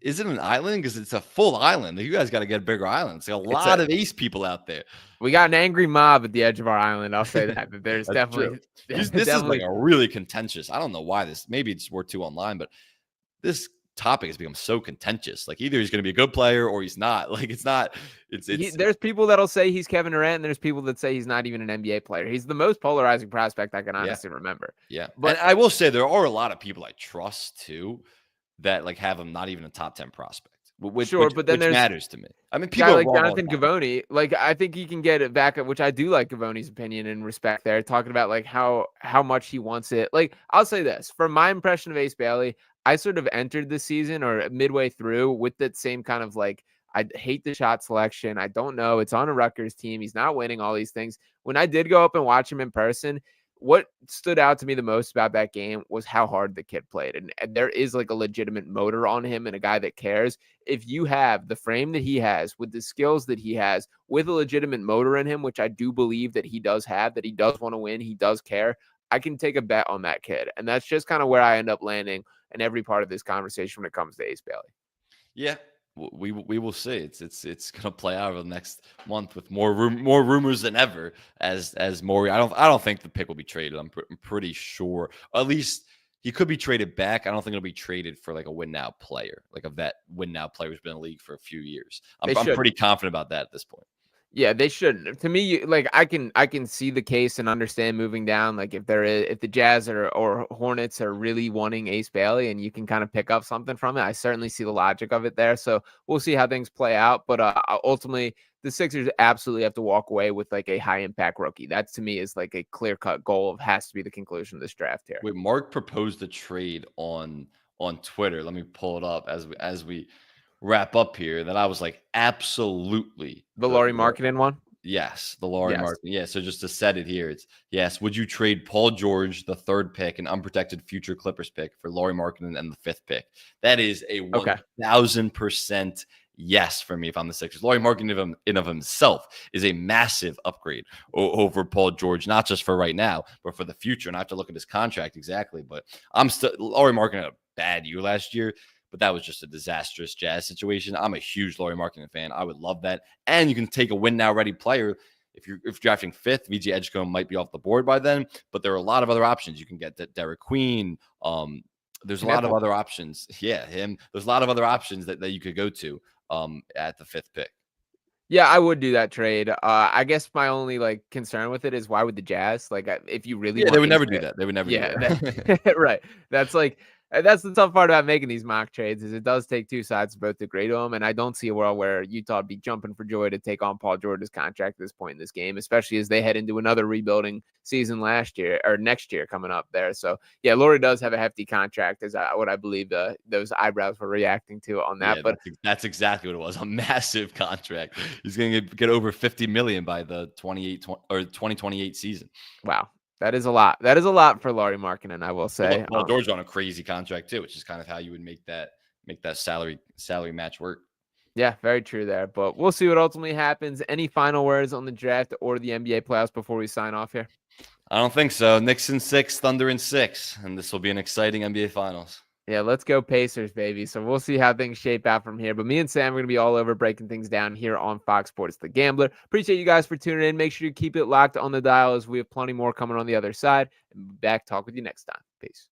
is it an island? Because it's a full island. You guys got to get a bigger island. It's like a lot of Ace people out there. We got an angry mob at the edge of our island. I'll say that. But there's definitely this is like a really contentious. I don't know why this. Maybe it's we're too online, but this topic has become so contentious. Like either he's going to be a good player or he's not. Like it's not. There's people that'll say he's Kevin Durant, and there's people that say he's not even an NBA player. He's the most polarizing prospect I can honestly remember. Yeah, but I will say there are a lot of people I trust too that like have him not even a top 10 prospect. Which matters to me. I mean, people like Jonathan Givony, like I think he can get it back up, which I do like Givony's opinion and respect there, talking about like how much he wants it. Like I'll say this, from my impression of Ace Bailey, I sort of entered the season or midway through with that same kind of like, I hate the shot selection. I don't know. It's on a Rutgers team. He's not winning all these things. When I did go up and watch him in person, what stood out to me the most about that game was how hard the kid played. And there is like a legitimate motor on him and a guy that cares. If you have the frame that he has with the skills that he has with a legitimate motor in him, which I do believe that he does have, that he does want to win, he does care, I can take a bet on that kid. And that's just kind of where I end up landing in every part of this conversation when it comes to Ace Bailey. Yeah. We will see. It's going to play out over the next month with more rumors than ever. As Maury, I don't think the pick will be traded. I'm pretty sure. At least he could be traded back. I don't think it'll be traded for like a win now player, like a vet win now player who's been in the league for a few years. I'm pretty confident about that at this point. Yeah, they shouldn't. To me, like I can see the case and understand moving down. Like if the Jazz or Hornets are really wanting Ace Bailey and you can kind of pick up something from it, I certainly see the logic of it there. So we'll see how things play out. But ultimately, the Sixers absolutely have to walk away with like a high impact rookie. That to me is like a clear cut goal of has to be the conclusion of this draft here. Wait, Mark proposed a trade on Twitter. Let me pull it up as we wrap up here. That I was like, absolutely. The Lauri Markkanen one? Yes, the Lauri Markkanen. Yeah, so just to set it here, it's yes. Would you trade Paul George, the 3rd pick, an unprotected future Clippers pick, for Lauri Markkanen and the 5th pick? That is a 1,000% yes for me if I'm the Sixers. Lauri Markkanen in of himself is a massive upgrade over Paul George, not just for right now, but for the future. And I have to look at his contract exactly. But I'm still Lauri Markkanen had a bad year last year. But that was just a disastrous Jazz situation. I'm a huge Lauri Markkanen fan. I would love that. And you can take a win now ready player. If you're drafting 5th, VJ Edgecombe might be off the board by then. But there are a lot of other options. You can get Derek Queen. There's a lot of other options. Yeah, him. There's a lot of other options that you could go to at the 5th pick. Yeah, I would do that trade. I guess my only like concern with it is why would the Jazz like if you really they would never do that. They would never do that. Right. That's like that's the tough part about making these mock trades is it does take two sides to both agree to them. And I don't see a world where Utah would be jumping for joy to take on Paul George's contract at this point in this game, especially as they head into another rebuilding season next year coming up there. So yeah, Lauri does have a hefty contract is what I believe those eyebrows were reacting to on that. Yeah, but that's exactly what it was. A massive contract. He's going to get over $50 million by the 2028 season. Wow. That is a lot. That is a lot for Lauri Markkanen, I will say. Paul George on a crazy contract too, which is kind of how you would make that salary match work. Yeah, very true there. But we'll see what ultimately happens. Any final words on the draft or the NBA playoffs before we sign off here? I don't think so. Knicks in 6, Thunder in 6, and this will be an exciting NBA Finals. Yeah, let's go Pacers, baby. So we'll see how things shape out from here. But me and Sam are going to be all over breaking things down here on Fox Sports The Gambler. Appreciate you guys for tuning in. Make sure you keep it locked on the dial as we have plenty more coming on the other side. And back talk with you next time. Peace.